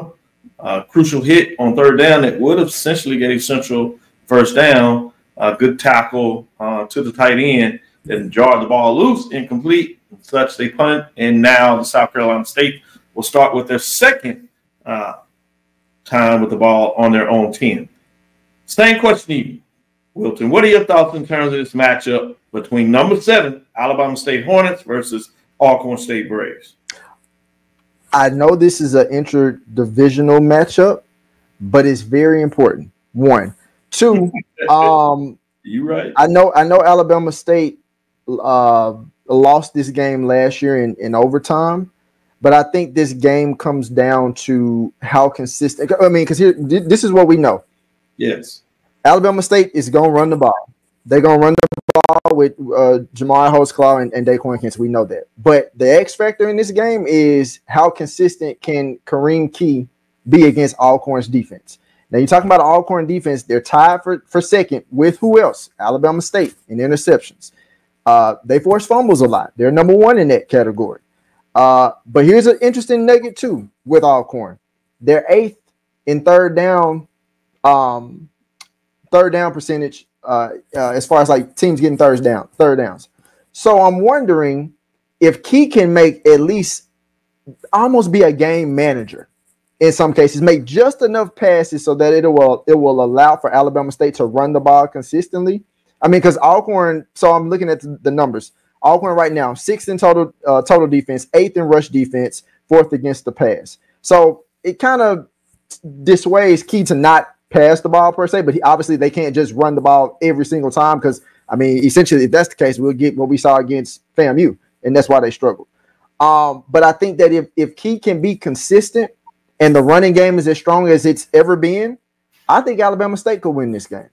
them. Crucial hit on third down that would have essentially gave Central first down. Good tackle to the tight end that jarred the ball loose, incomplete. And such, they punt, and now the South Carolina State will start with their second time with the ball on their own 10. Same question to you, Wilton. What are your thoughts in terms of this matchup between number 7 Alabama State Hornets versus Alcorn State Braves? I know this is an interdivisional matchup, but it's very important. 1, 2. You right. I know Alabama State lost this game last year in overtime, but I think this game comes down to how consistent. I mean, because this is what we know. Yes. Alabama State is going to run the ball. They're going to run the ball with Jamar Holtzclaw and Daquan Kent. We know that. But the X factor in this game is how consistent can Kareem Key be against Alcorn's defense. Now, you're talking about Alcorn defense. They're tied for second with who else? Alabama State in interceptions. They force fumbles a lot. They're number 1 in that category. But here's an interesting nugget, too, with Alcorn. They're 8th in third down percentage as far as like teams getting third downs. So I'm wondering if Key can make at least almost be a game manager in some cases, make just enough passes so that it will allow for Alabama State to run the ball consistently. I mean, because Alcorn, so I'm looking at the numbers. Alcorn right now, 6th in total defense, 8th in rush defense, 4th against the pass. So it kind of dissuades Key to not pass the ball per se, but obviously they can't just run the ball every single time because, I mean, essentially, if that's the case, we'll get what we saw against FAMU, and that's why they struggled. But I think that if Key can be consistent and the running game is as strong as it's ever been, I think Alabama State could win this game.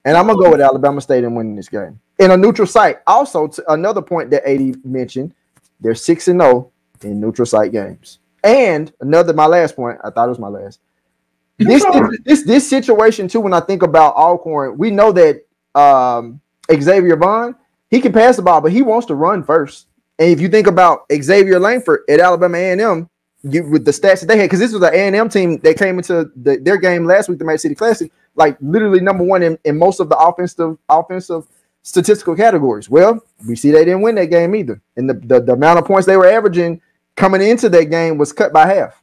And I'm going to go with Alabama State and winning this game. In a neutral site. Also, another point that AD mentioned, they're 6-0 in neutral site games. And my last point, I thought it was my last. This situation, too, when I think about Alcorn, we know that Xavier Vaughn, he can pass the ball, but he wants to run first. And if you think about Xavier Langford at Alabama A&M, with the stats that they had, because this was an A&M team that came into their game last week, the Mad City Classic, like literally number one in most of the offensive statistical categories. Well, we see they didn't win that game either. And the amount of points they were averaging coming into that game was cut by half.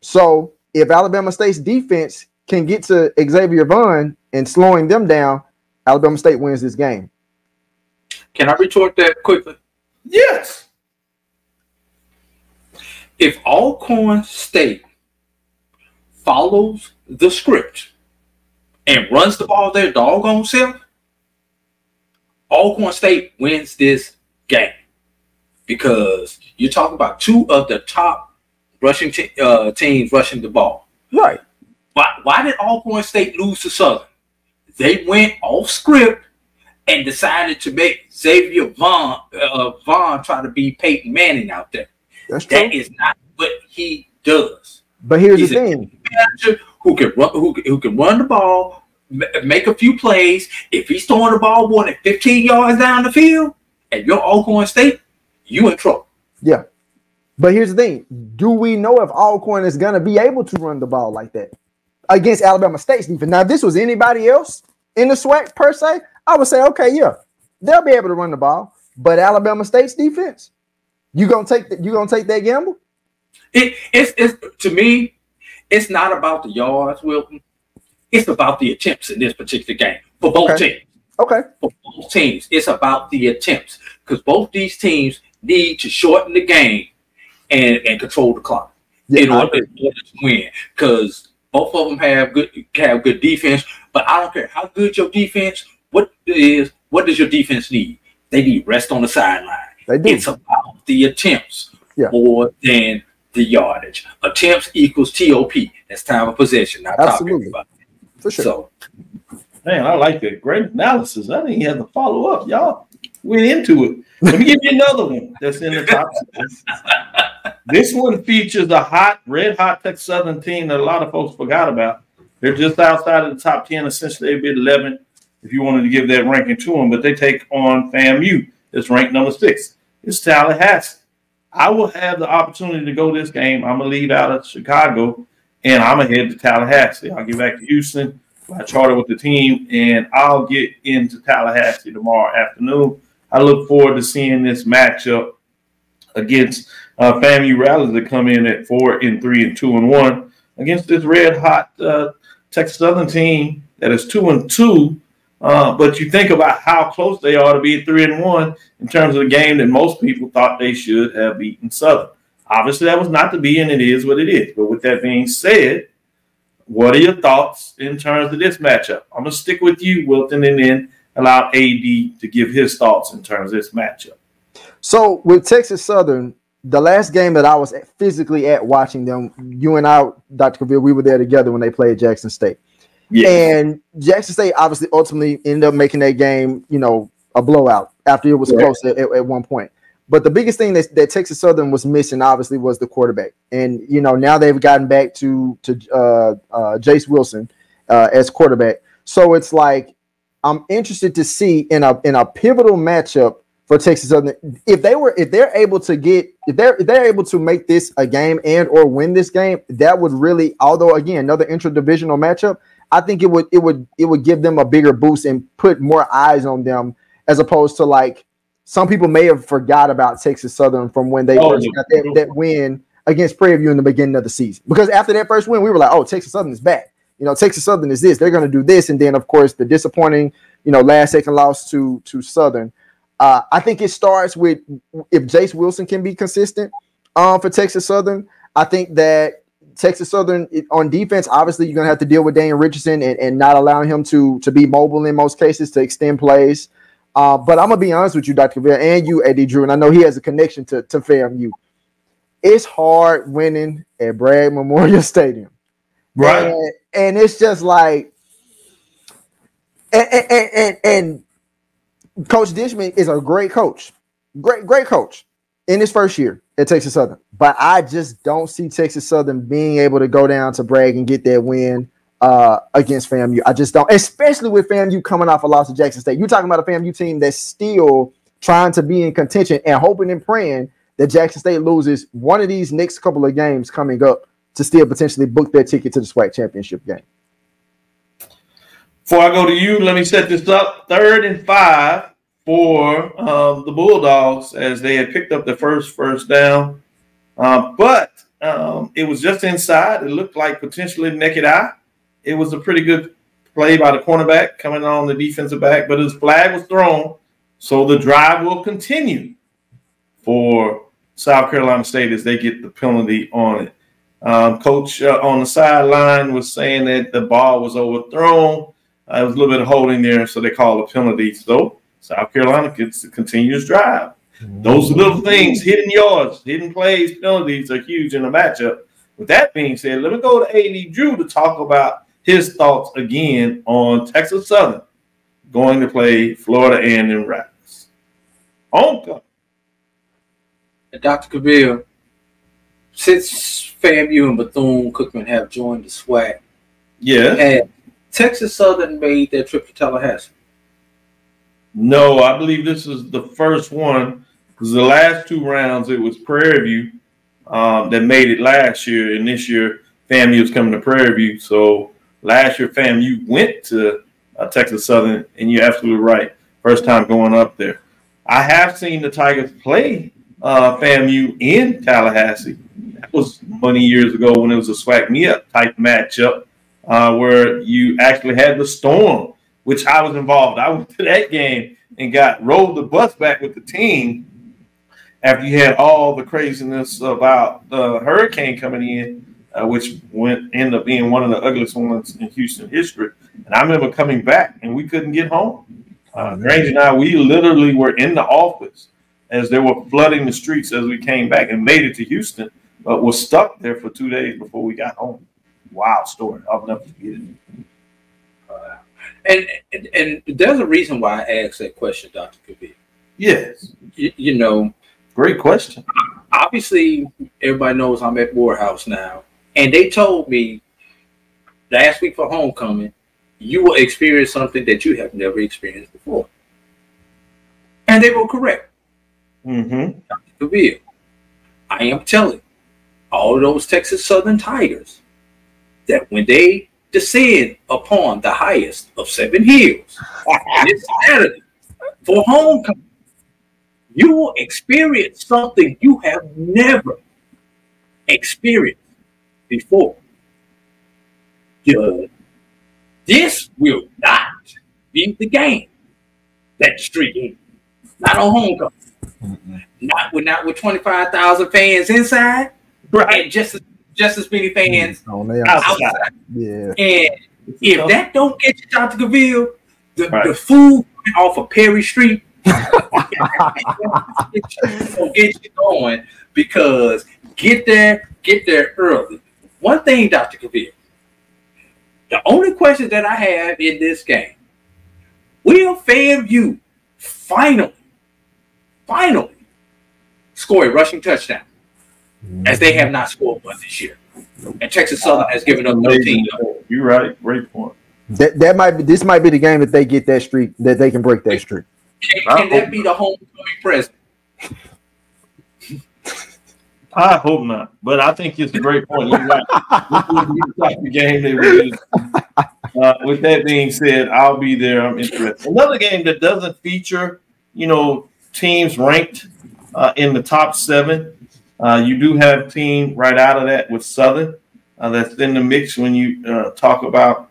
So if Alabama State's defense can get to Xavier Vaughn and slowing them down, Alabama State wins this game. Can I retort that quickly? Yes. If Alcorn State follows the script and runs the ball their doggone self, Alcorn State wins this game because you're talking about two of the top rushing teams rushing the ball. Right. Why did Alcorn State lose to Southern? They went off script and decided to make Xavier Vaughn try to be Peyton Manning out there. That's true. That is not what he does. But here's the thing: manager who can run the ball, make a few plays. If he's throwing the ball more than 15 yards down the field, and you're Alcorn State, you in trouble. Yeah. But here's the thing: do we know if Alcorn is going to be able to run the ball like that against Alabama State's defense? Now, if this was anybody else in the SWAC per se, I would say, okay, yeah, they'll be able to run the ball. But Alabama State's defense, you gonna take that gamble? It's to me, it's not about the yards, Wilton. It's about the attempts in this particular game for both teams. Okay. For both teams, it's about the attempts because both these teams need to shorten the game and control the clock in order to win. Because both of them have good defense, but I don't care how good your defense. What does your defense need? They need rest on the sideline. They do. It's about the attempts more than the yardage. Attempts equals TOP. That's time of possession. Not absolutely. About it. For sure. So, man, I like that. Great analysis. I think you have to follow up. Y'all went into it. Let me give you another one that's in the top six. This one features a red hot Texas Southern team that a lot of folks forgot about. They're just outside of the top 10. Essentially, they'd be 11 if you wanted to give that ranking to them. But they take on FAMU. That's ranked number 6. It's Tallahassee. I will have the opportunity to go this game. I'm going to leave out of Chicago, and I'm going to head to Tallahassee. I'll get back to Houston. I charter with the team, and I'll get into Tallahassee tomorrow afternoon. I look forward to seeing this matchup against FAMU Rallies that come in at 4-3 and 2-1 against this red-hot Texas Southern team that is 2-2. But you think about how close they are to be 3-1 in terms of the game that most people thought they should have beaten Southern. Obviously, that was not to be, and it is what it is. But with that being said, what are your thoughts in terms of this matchup? I'm going to stick with you, Wilton, and then allow AD to give his thoughts in terms of this matchup. So with Texas Southern, the last game that I was physically at watching them, you and I, Dr. Cavil, we were there together when they played Jackson State. Yeah. And Jackson State obviously ultimately ended up making that game, a blowout after it was close at one point. But the biggest thing that Texas Southern was missing, obviously, was the quarterback. And, now they've gotten back to Jace Wilson as quarterback. So it's like I'm interested to see in a pivotal matchup for Texas Southern if they're able to make this a game and or win this game. That would really, although again another intra-divisional matchup, I think it would give them a bigger boost and put more eyes on them as opposed to like some people may have forgot about Texas Southern from when they first got that win against Prairie View in the beginning of the season. Because after that first win, we were like, oh, Texas Southern is back. Texas Southern is this. They're going to do this. And then, of course, the disappointing, last-second loss to Southern. I think it starts with if Jace Wilson can be consistent for Texas Southern. I think that Texas Southern on defense, obviously, you're going to have to deal with Daniel Richardson and not allowing him to be mobile in most cases to extend plays. But I'm going to be honest with you, Dr. Cavil, and you, Eddie Drew, and I know he has a connection to FAMU. It's hard winning at Bragg Memorial Stadium. Right. And it's just like and Coach Dishman is a great coach. Great coach in his first year at Texas Southern. But I just don't see Texas Southern being able to go down to Bragg and get that win against FAMU. I just don't, especially with FAMU coming off a loss to Jackson State. You're talking about a FAMU team that's still trying to be in contention and hoping and praying that Jackson State loses one of these next couple of games coming up to still potentially book their ticket to the SWAC championship game. Before I go to you, let me set this up. 3rd and 5 for the Bulldogs as they had picked up the first down. But it was just inside. It looked like potentially naked eye. It was a pretty good play by the cornerback coming on the defensive back, but his flag was thrown, so the drive will continue for South Carolina State as they get the penalty on it. Coach on the sideline was saying that the ball was overthrown. It was a little bit of holding there, so they called a penalty. So South Carolina gets the continuous drive. Those little things, hidden yards, hidden plays, penalties are huge in a matchup. With that being said, let me go to A.D. Drew to talk about his thoughts again on Texas Southern going to play Florida A&M Rapids. Homecoming. Dr. Cavil, since FAMU and Bethune-Cookman have joined the SWAC, and Texas Southern made their trip to Tallahassee. No, I believe this is the first one because the last 2 rounds it was Prairie View that made it last year, and this year FAMU is coming to Prairie View. So last year FAMU went to Texas Southern, and you're absolutely right. First time going up there. I have seen the Tigers play FAMU in Tallahassee. That was many years ago when it was a SWAC me-up type matchup where you actually had the Storm, which I was involved. I went to that game and rode the bus back with the team after you had all the craziness about the hurricane coming in, which ended up being one of the ugliest ones in Houston history. And I remember coming back and we couldn't get home. Granger and I, we literally were in the office as they were flooding the streets as we came back and made it to Houston, but was stuck there for 2 days before we got home. Wild story. I'll never forget it. And there's a reason why I asked that question, Dr. Cavil. Yes. You know. Great question. Obviously, everybody knows I'm at Morehouse now. And they told me last week for homecoming, you will experience something that you have never experienced before. And they were correct. Mm-hmm. Dr. Cavil, I am telling all of those Texas Southern Tigers that when they descend upon the highest of 7 hills this Saturday for homecoming, you will experience something you have never experienced before. This will not be the game that street ends. Not on homecoming. Mm-hmm. Not with 25,000 fans inside, right? And just as many fans outside. Yeah. And if that don't get you, Dr. Cavil, the food off of Perry Street will get you going, because get there early. One thing, Dr. Cavil, the only question that I have in this game, will FAMU finally score a rushing touchdown, as they have not scored one this year, and Texas Southern has given up 13. You're right. Great point. This might be the game that they get that streak, that they can break that streak. Can that be the homecoming present? I hope not, but I think it's a great point. You're right. This will be the type of game they will. With that being said, I'll be there. I'm interested. Another game that doesn't feature, teams ranked in the top 7. You do have a team right out of that with Southern that's in the mix when you talk about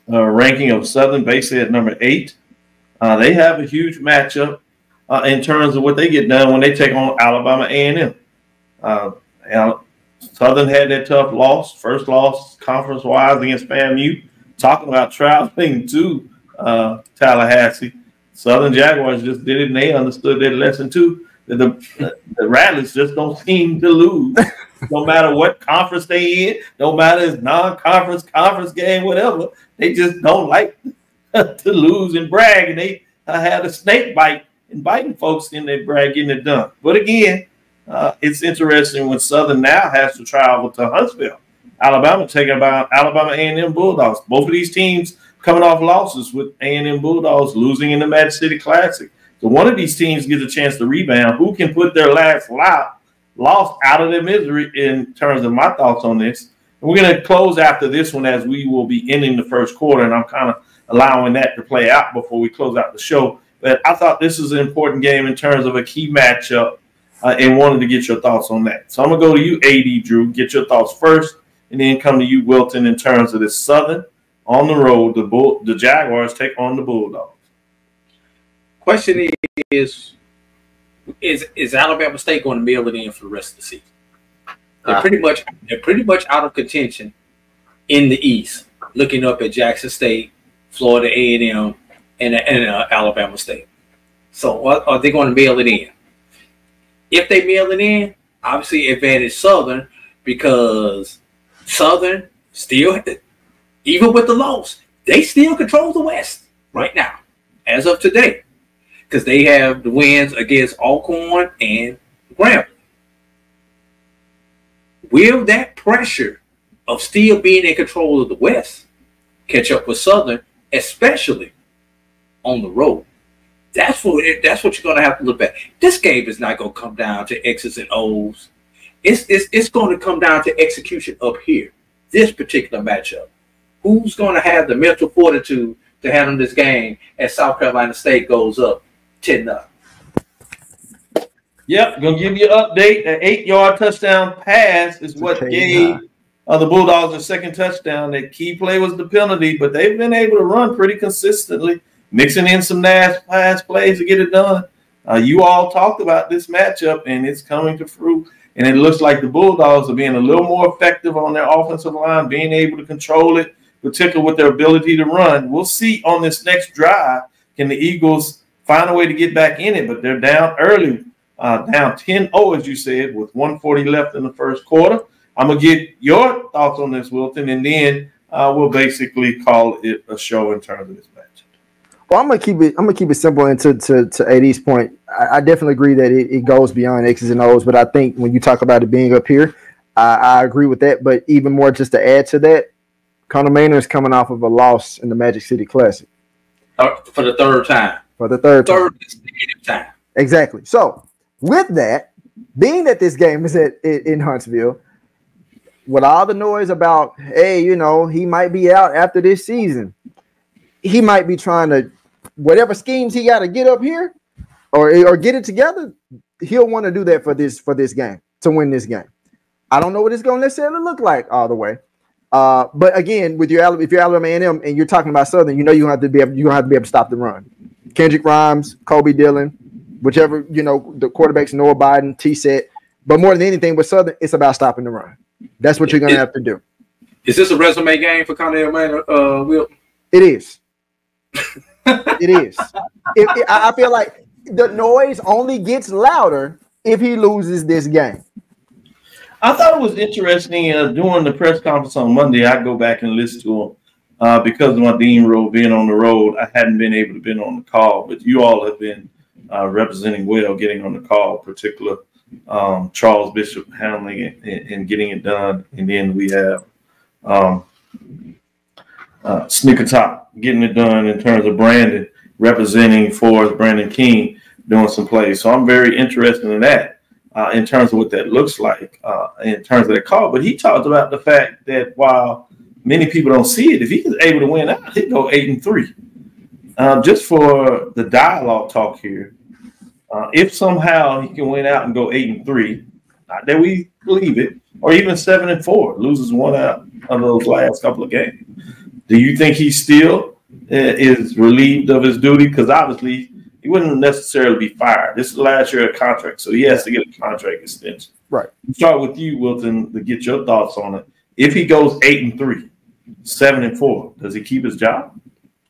ranking of Southern, basically at number 8. They have a huge matchup in terms of what they get done when they take on Alabama A&M. Southern had that tough loss, first loss conference-wise against FAMU. Talking about traveling to Tallahassee, Southern Jaguars just did it, and they understood that lesson too. That the Rattlers just don't seem to lose, no matter what conference they in, no matter if it's non-conference, conference game, whatever. They just don't like to lose and brag, and they had a snake bite and biting folks in their brag getting it done. But again, it's interesting when Southern now has to travel to Huntsville, Alabama, taking about Alabama A&M Bulldogs. Both of these teams coming off losses, with A&M Bulldogs losing in the Magic City Classic. So one of these teams gets a chance to rebound. Who can put their last loss out of their misery in terms of my thoughts on this? And we're going to close after this one, as we will be ending the first quarter, and I'm kind of allowing that to play out before we close out the show. But I thought this was an important game in terms of a key matchup, and wanted to get your thoughts on that. So I'm going to go to you, AD Drew, get your thoughts first, and then come to you, Wilton, in terms of this Southern on the road. The Jaguars take on the Bulldogs. Question is Alabama State going to mail it in for the rest of the season? They're pretty much out of contention in the East, looking up at Jackson State, Florida A&M, and Alabama State. So are they going to mail it in? If they mail it in, obviously advantage Southern, because Southern still, even with the loss, they still control the West right now, as of today, because they have the wins against Alcorn and Grambling. Will that pressure of still being in control of the West catch up with Southern, especially on the road? That's what you're going to have to look at. This game is not going to come down to X's and O's. It's going to come down to execution up here. This particular matchup. Who's going to have the mental fortitude to handle this game as South Carolina State goes up 10-0? Yep, going to give you an update. An 8-yard touchdown pass is what gave the Bulldogs a second touchdown. That key play was the penalty, but they've been able to run pretty consistently, mixing in some nice pass plays to get it done. You all talked about this matchup, and it's coming to fruit. And it looks like the Bulldogs are being a little more effective on their offensive line, being able to control it, particularly with their ability to run. We'll see on this next drive, can the Eagles find a way to get back in it? But they're down early, down 10-0, as you said, with 1:40 left in the first quarter. I'm going to get your thoughts on this, Wilton, and then we'll basically call it a show in terms of this match. Well, I'm gonna keep it simple. And to AD's point, I definitely agree that it goes beyond X's and O's. But I think when you talk about it being up here, I agree with that. But even more, just to add to that, Connor Maynard is coming off of a loss in the Magic City Classic for the third time. For the third time. Exactly. So with that, being that this game is in Huntsville, with all the noise about, hey, he might be out after this season, he might be trying to, whatever schemes he got to get up here or get it together, he'll want to do that for this game, to win this game. I don't know what it's going to necessarily look like all the way. But again, if you're Alabama A&M and you're talking about Southern, you're going to have to be able to stop the run. Kendrick Grimes, Kobe Dillon, whichever, the quarterbacks, Noah Biden, T-Set. But more than anything with Southern, it's about stopping the run. That's what you're going to have to do. Is this a resume game for Connor Maynard, Will? It is. It is. I feel like the noise only gets louder if he loses this game. I thought it was interesting during the press conference on Monday. I go back and listen to him because of my Dean role being on the road. I hadn't been able to be on the call, but you all have been representing well, getting on the call, particularly Charles Bishop handling it and getting it done, and then we have Snicker Top getting it done in terms of Brandon representing for Brandon King doing some plays. So I'm very interested in that in terms of what that looks like in terms of the call. But he talked about the fact that while many people don't see it, if he was able to win out, he'd go 8-3. Just for the dialogue talk here, If somehow he can win out and go 8-3, not that we believe it, or even 7-4, loses one out of those last couple of games, do you think he still is relieved of his duty? Because obviously he wouldn't necessarily be fired. This is last year of contract, so he has to get a contract extension. Right. We'll start with you, Wilton, to get your thoughts on it. If he goes 8-3, 7-4, does he keep his job?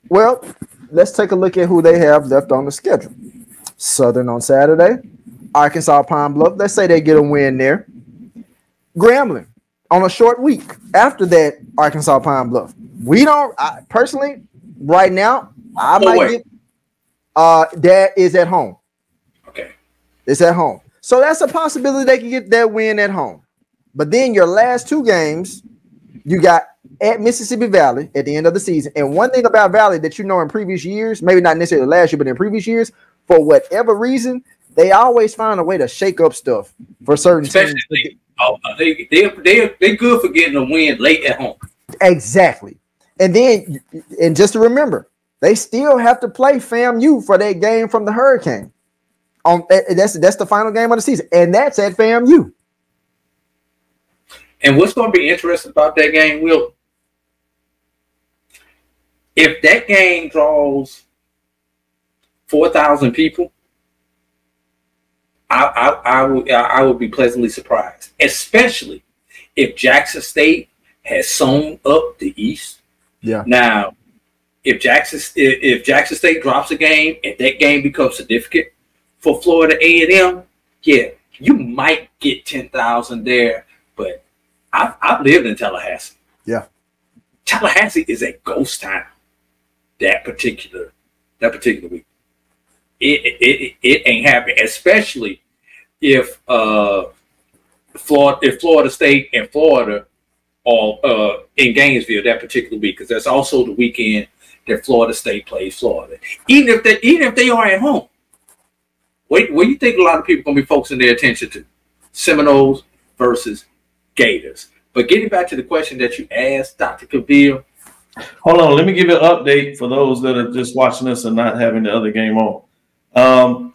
Well, let's take a look at who they have left on the schedule. Southern on Saturday, Arkansas Pine Bluff. Let's say they get a win there. Grambling on a short week. After that, Arkansas Pine Bluff. Personally, right now, I might get that is at home. Okay. It's at home. So that's a possibility they can get that win at home. But then your last two games, you got at Mississippi Valley at the end of the season. And one thing about Valley that you know in previous years, maybe not necessarily last year, but in previous years, for whatever reason, they always find a way to shake up stuff for certain teams. They're good for getting a win late at home. Exactly. And just to remember, they still have to play FAMU for that game from the Hurricane. That's the final game of the season, and that's at FAMU. And what's going to be interesting about that game, Will, if that game draws 4,000 people, I would be pleasantly surprised, especially if Jackson State has sewn up the East. Yeah. Now, if Jackson State drops a game and that game becomes significant for Florida A&M, yeah, you might get 10,000 there. But I've lived in Tallahassee. Yeah. Tallahassee is a ghost town. That particular week, it ain't happening. Especially if Florida State and Florida are in Gainesville that particular week, because that's also the weekend that Florida State plays Florida. Even if they are at home, what do you think a lot of people are gonna be focusing their attention to? Seminoles versus Gators. But getting back to the question that you asked, Dr. Cavil. Hold on, let me give you an update for those that are just watching us and not having the other game on.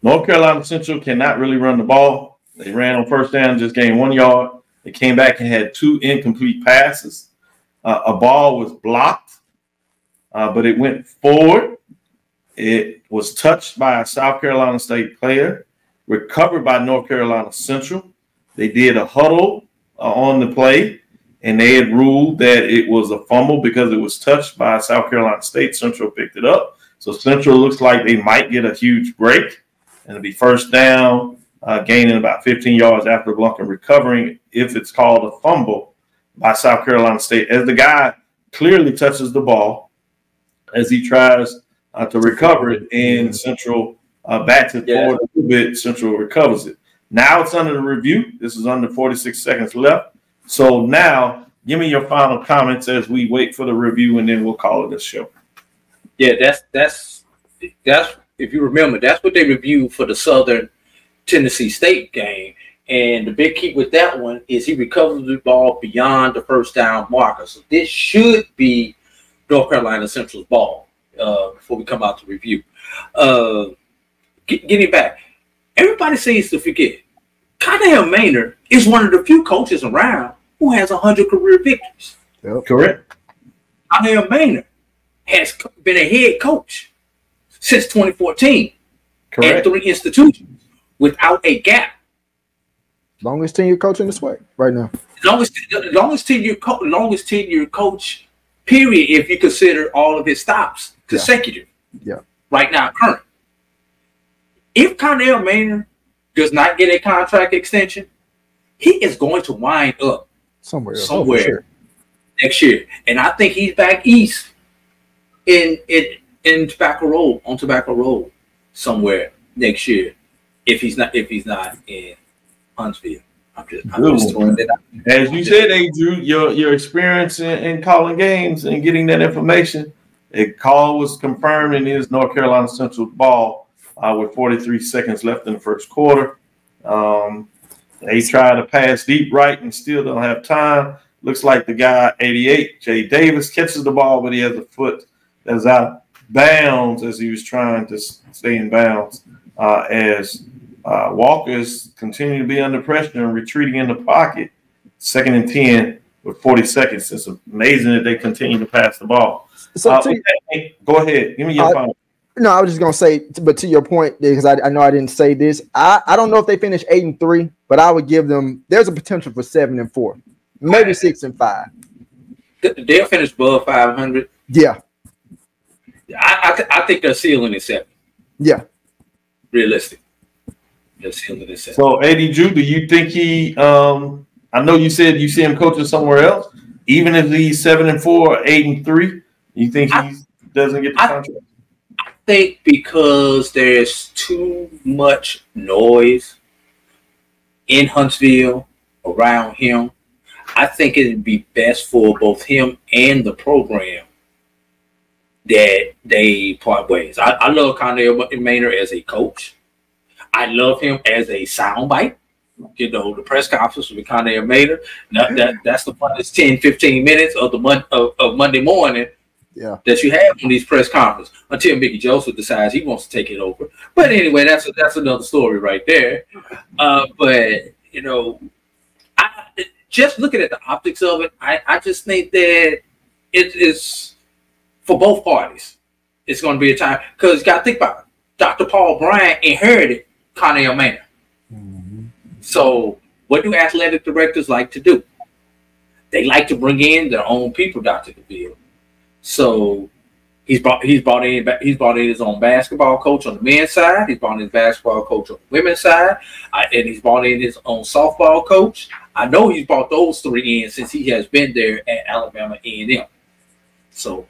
North Carolina Central cannot really run the ball. They ran on first down, just gained 1 yard. They came back and had 2 incomplete passes. A ball was blocked, but it went forward. It was touched by a South Carolina State player, recovered by North Carolina Central. They did a huddle on the play, and they had ruled that it was a fumble because it was touched by South Carolina State. Central picked it up. So Central looks like they might get a huge break, and it'll be first down, gaining about 15 yards after the block and recovering if it's called a fumble by South Carolina State, as the guy clearly touches the ball as he tries to recover it, and Central bats it forward a little bit. Central recovers it. Now it's under the review. This is under 46 seconds left. So now give me your final comments as we wait for the review, and then we'll call it a show. Yeah, that's if you remember, that's what they reviewed for the Southern Tennessee State game. And the big key with that one is he recovered the ball beyond the first down marker. So this should be North Carolina Central's ball before we come out to review. Getting back, everybody seems to forget, Connell Maynard is one of the few coaches around who has 100 career victories. Yep. Correct. Connell Maynard has been a head coach since 2014 at 3 institutions without a gap. Longest tenure coach in the SWAC right now. Longest tenure coach, period, if you consider all of his stops consecutive. Yeah. Right now, current. If Connell Maynard does not get a contract extension, he is going to wind up somewhere next year. And I think he's back east in Tobacco Road, on Tobacco Road somewhere next year. If he's not in Huntsville. I'm just throwing that out. As you said, Andrew, your experience in calling games and getting that information, a call was confirmed and is North Carolina Central ball with 43 seconds left in the first quarter. They try to pass deep right and still don't have time. Looks like the guy, 88, Jay Davis, catches the ball, but he has a foot that's out bounds as he was trying to stay in bounds as Walker's continue to be under pressure and retreating in the pocket. 2nd and 10 with 40 seconds. It's amazing that they continue to pass the ball. So go ahead. Give me your final. No, I was just gonna say, but to your point, because I know I didn't say this. I don't know if they finish 8-3, but I would give them. There's a potential for 7-4, maybe 6-5. They'll finish above 500. Yeah, I think their ceiling is 7. Yeah, realistic. Their ceiling is 7. So, AD Drew, do you think he? I know you said you see him coaching somewhere else. Even if he's 7-4, 8-3, you think he doesn't get the contract? I think because there's too much noise in Huntsville around him, I think it'd be best for both him and the program that they part ways. I love Connell Maynard as a coach. I love him as a soundbite. You know, the press conference with Connell Maynard. That's the funnest 10-15 minutes of Monday morning. Yeah, that you have on these press conferences until Mickey Joseph decides he wants to take it over. But anyway, that's another story right there. But you know, just looking at the optics of it, I just think that it is for both parties. It's going to be a time because you got to think about it. Dr. Paul Bryant inherited Connell Maynard. So, what do athletic directors like to do? They like to bring in their own people, Dr. Cavil. So he's brought in his own basketball coach on the men's side. He's brought in his basketball coach on the women's side, and he's brought in his own softball coach. I know he's brought those 3 in since he has been there at Alabama A&M. So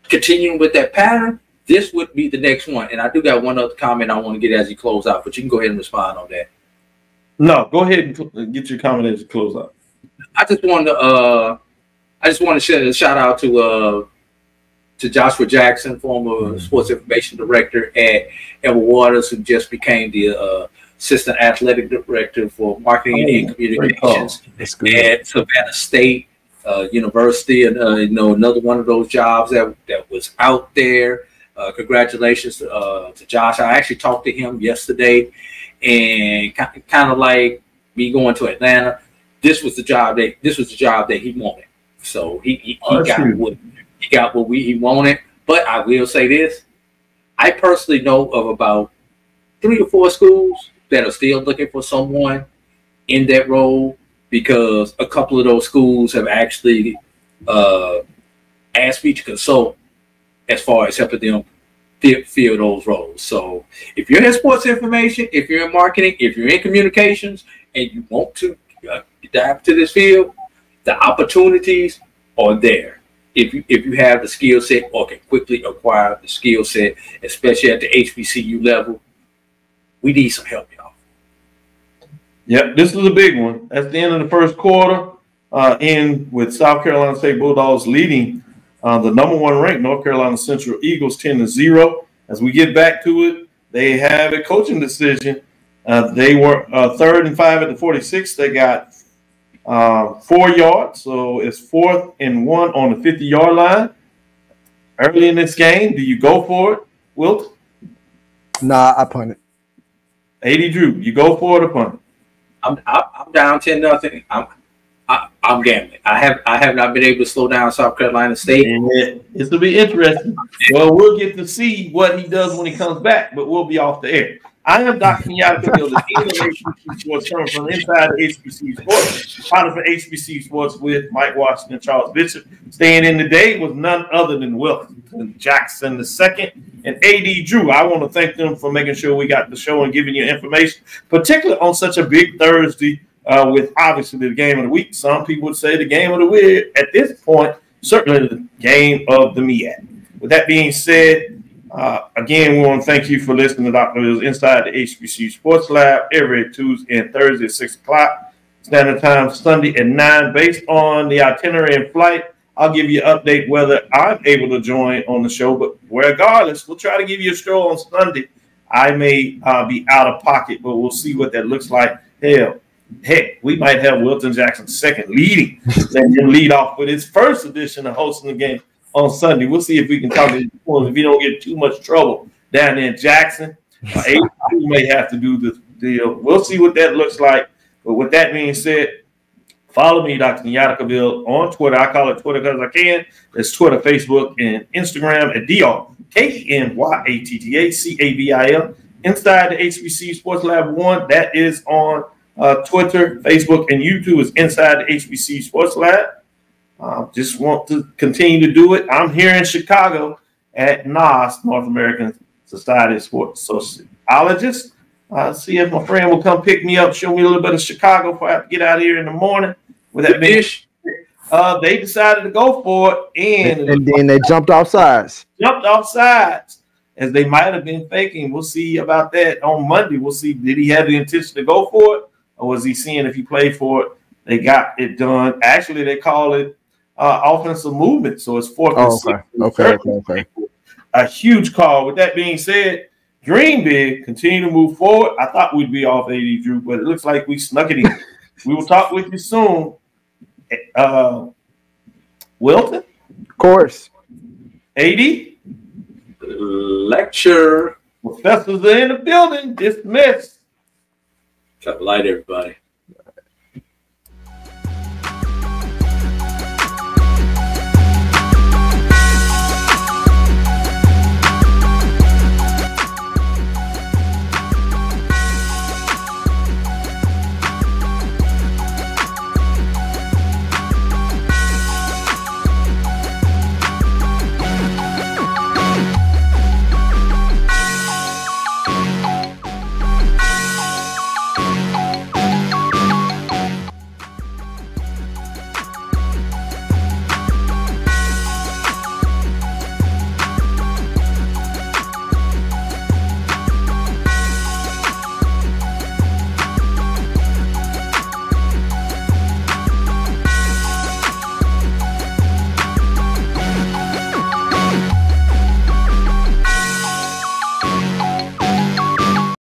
continuing with that pattern, this would be the next one. And I do got one other comment I want to get as you close out, but you can go ahead and respond on that. No, go ahead and get your comment as you close out. I just want to share a shout out to Joshua Jackson, former sports information director at Edward Waters, who just became the assistant athletic director for marketing and communications at Savannah State University, and you know, another one of those jobs that was out there. Congratulations to Josh. I actually talked to him yesterday, and kind of like me going to Atlanta. This was the job that he wanted. So he got what he wanted. But I will say this: I personally know of about 3 or 4 schools that are still looking for someone in that role, because a couple of those schools have actually asked me to consult as far as helping them fill those roles. So if you're in sports information, if you're in marketing, if you're in communications, and you want to dive to this field, the opportunities are there. If you have the skill set or can quickly acquire the skill set, especially at the HBCU level, we need some help, y'all. Yep, this is a big one. That's the end of the first quarter. In with South Carolina State Bulldogs leading the #1 ranked North Carolina Central Eagles 10-0. As we get back to it, they have a coaching decision. They were 3rd and 5 at the 46. They got 4 yards, so it's 4th and 1 on the 50-yard line. Early in this game, do you go for it, Wilton? Nah, I punt it. AD Drew, you go for it or punt it? I'm down 10-0. I'm gambling. I have not been able to slow down South Carolina State. This will be interesting. Well, we'll get to see what he does when he comes back, but we'll be off the air. I am Dr. Kenyatta Cavil, the Dean of HBCU Sports, coming from inside the HBCU Sports, founder for HBCU Sports with Mike Washington and Charles Bishop. Staying in today was none other than Wilton Jackson II and AD Drew. I want to thank them for making sure we got the show and giving you information, particularly on such a big Thursday with obviously the game of the week. Some people would say the game of the week. At this point, certainly the game of the MEAC. With that being said, again, we want to thank you for listening to Dr. Mills inside the HBCU Sports Lab every Tuesday and Thursday at 6 o'clock. Standard time Sunday at 9. Based on the itinerary and flight, I'll give you an update whether I'm able to join on the show. But regardless, we'll try to give you a show on Sunday. I may be out of pocket, but we'll see what that looks like. Heck, we might have Wilton Jackson II leading. Let him lead off with his first edition of hosting the game on Sunday. We'll see if we can talk to him if he don't get too much trouble down there in Jackson. We may have to do the deal. We'll see what that looks like. But with that being said, follow me, Dr. Kenyatta Cavil, on Twitter. I call it Twitter because I can. It's Twitter, Facebook, and Instagram at DrKenyattaCavil. Inside the HBCU Sports Lab 1, that is on Twitter, Facebook, and YouTube. Is Inside the HBCU Sports Lab. Just want to continue to do it. I'm here in Chicago at NAS, North American Society of Sports Sociologists. See if my friend will come pick me up, show me a little bit of Chicago before I have to get out of here in the morning. With that being, they decided to go for it, and then they jumped off sides. As they might have been faking. We'll see about that on Monday. We'll see, did he have the intention to go for it, or was he seeing if he played for it? They got it done. Actually, they call it offensive movement, so it's 4th and 6. Okay. A huge call. With that being said, dream big, continue to move forward. I thought we'd be off 80, Drew, but it looks like we snuck it in. We will talk with you soon. Wilton? Of course. 80? Lecture. Professors are in the building. Dismissed. Top light, everybody.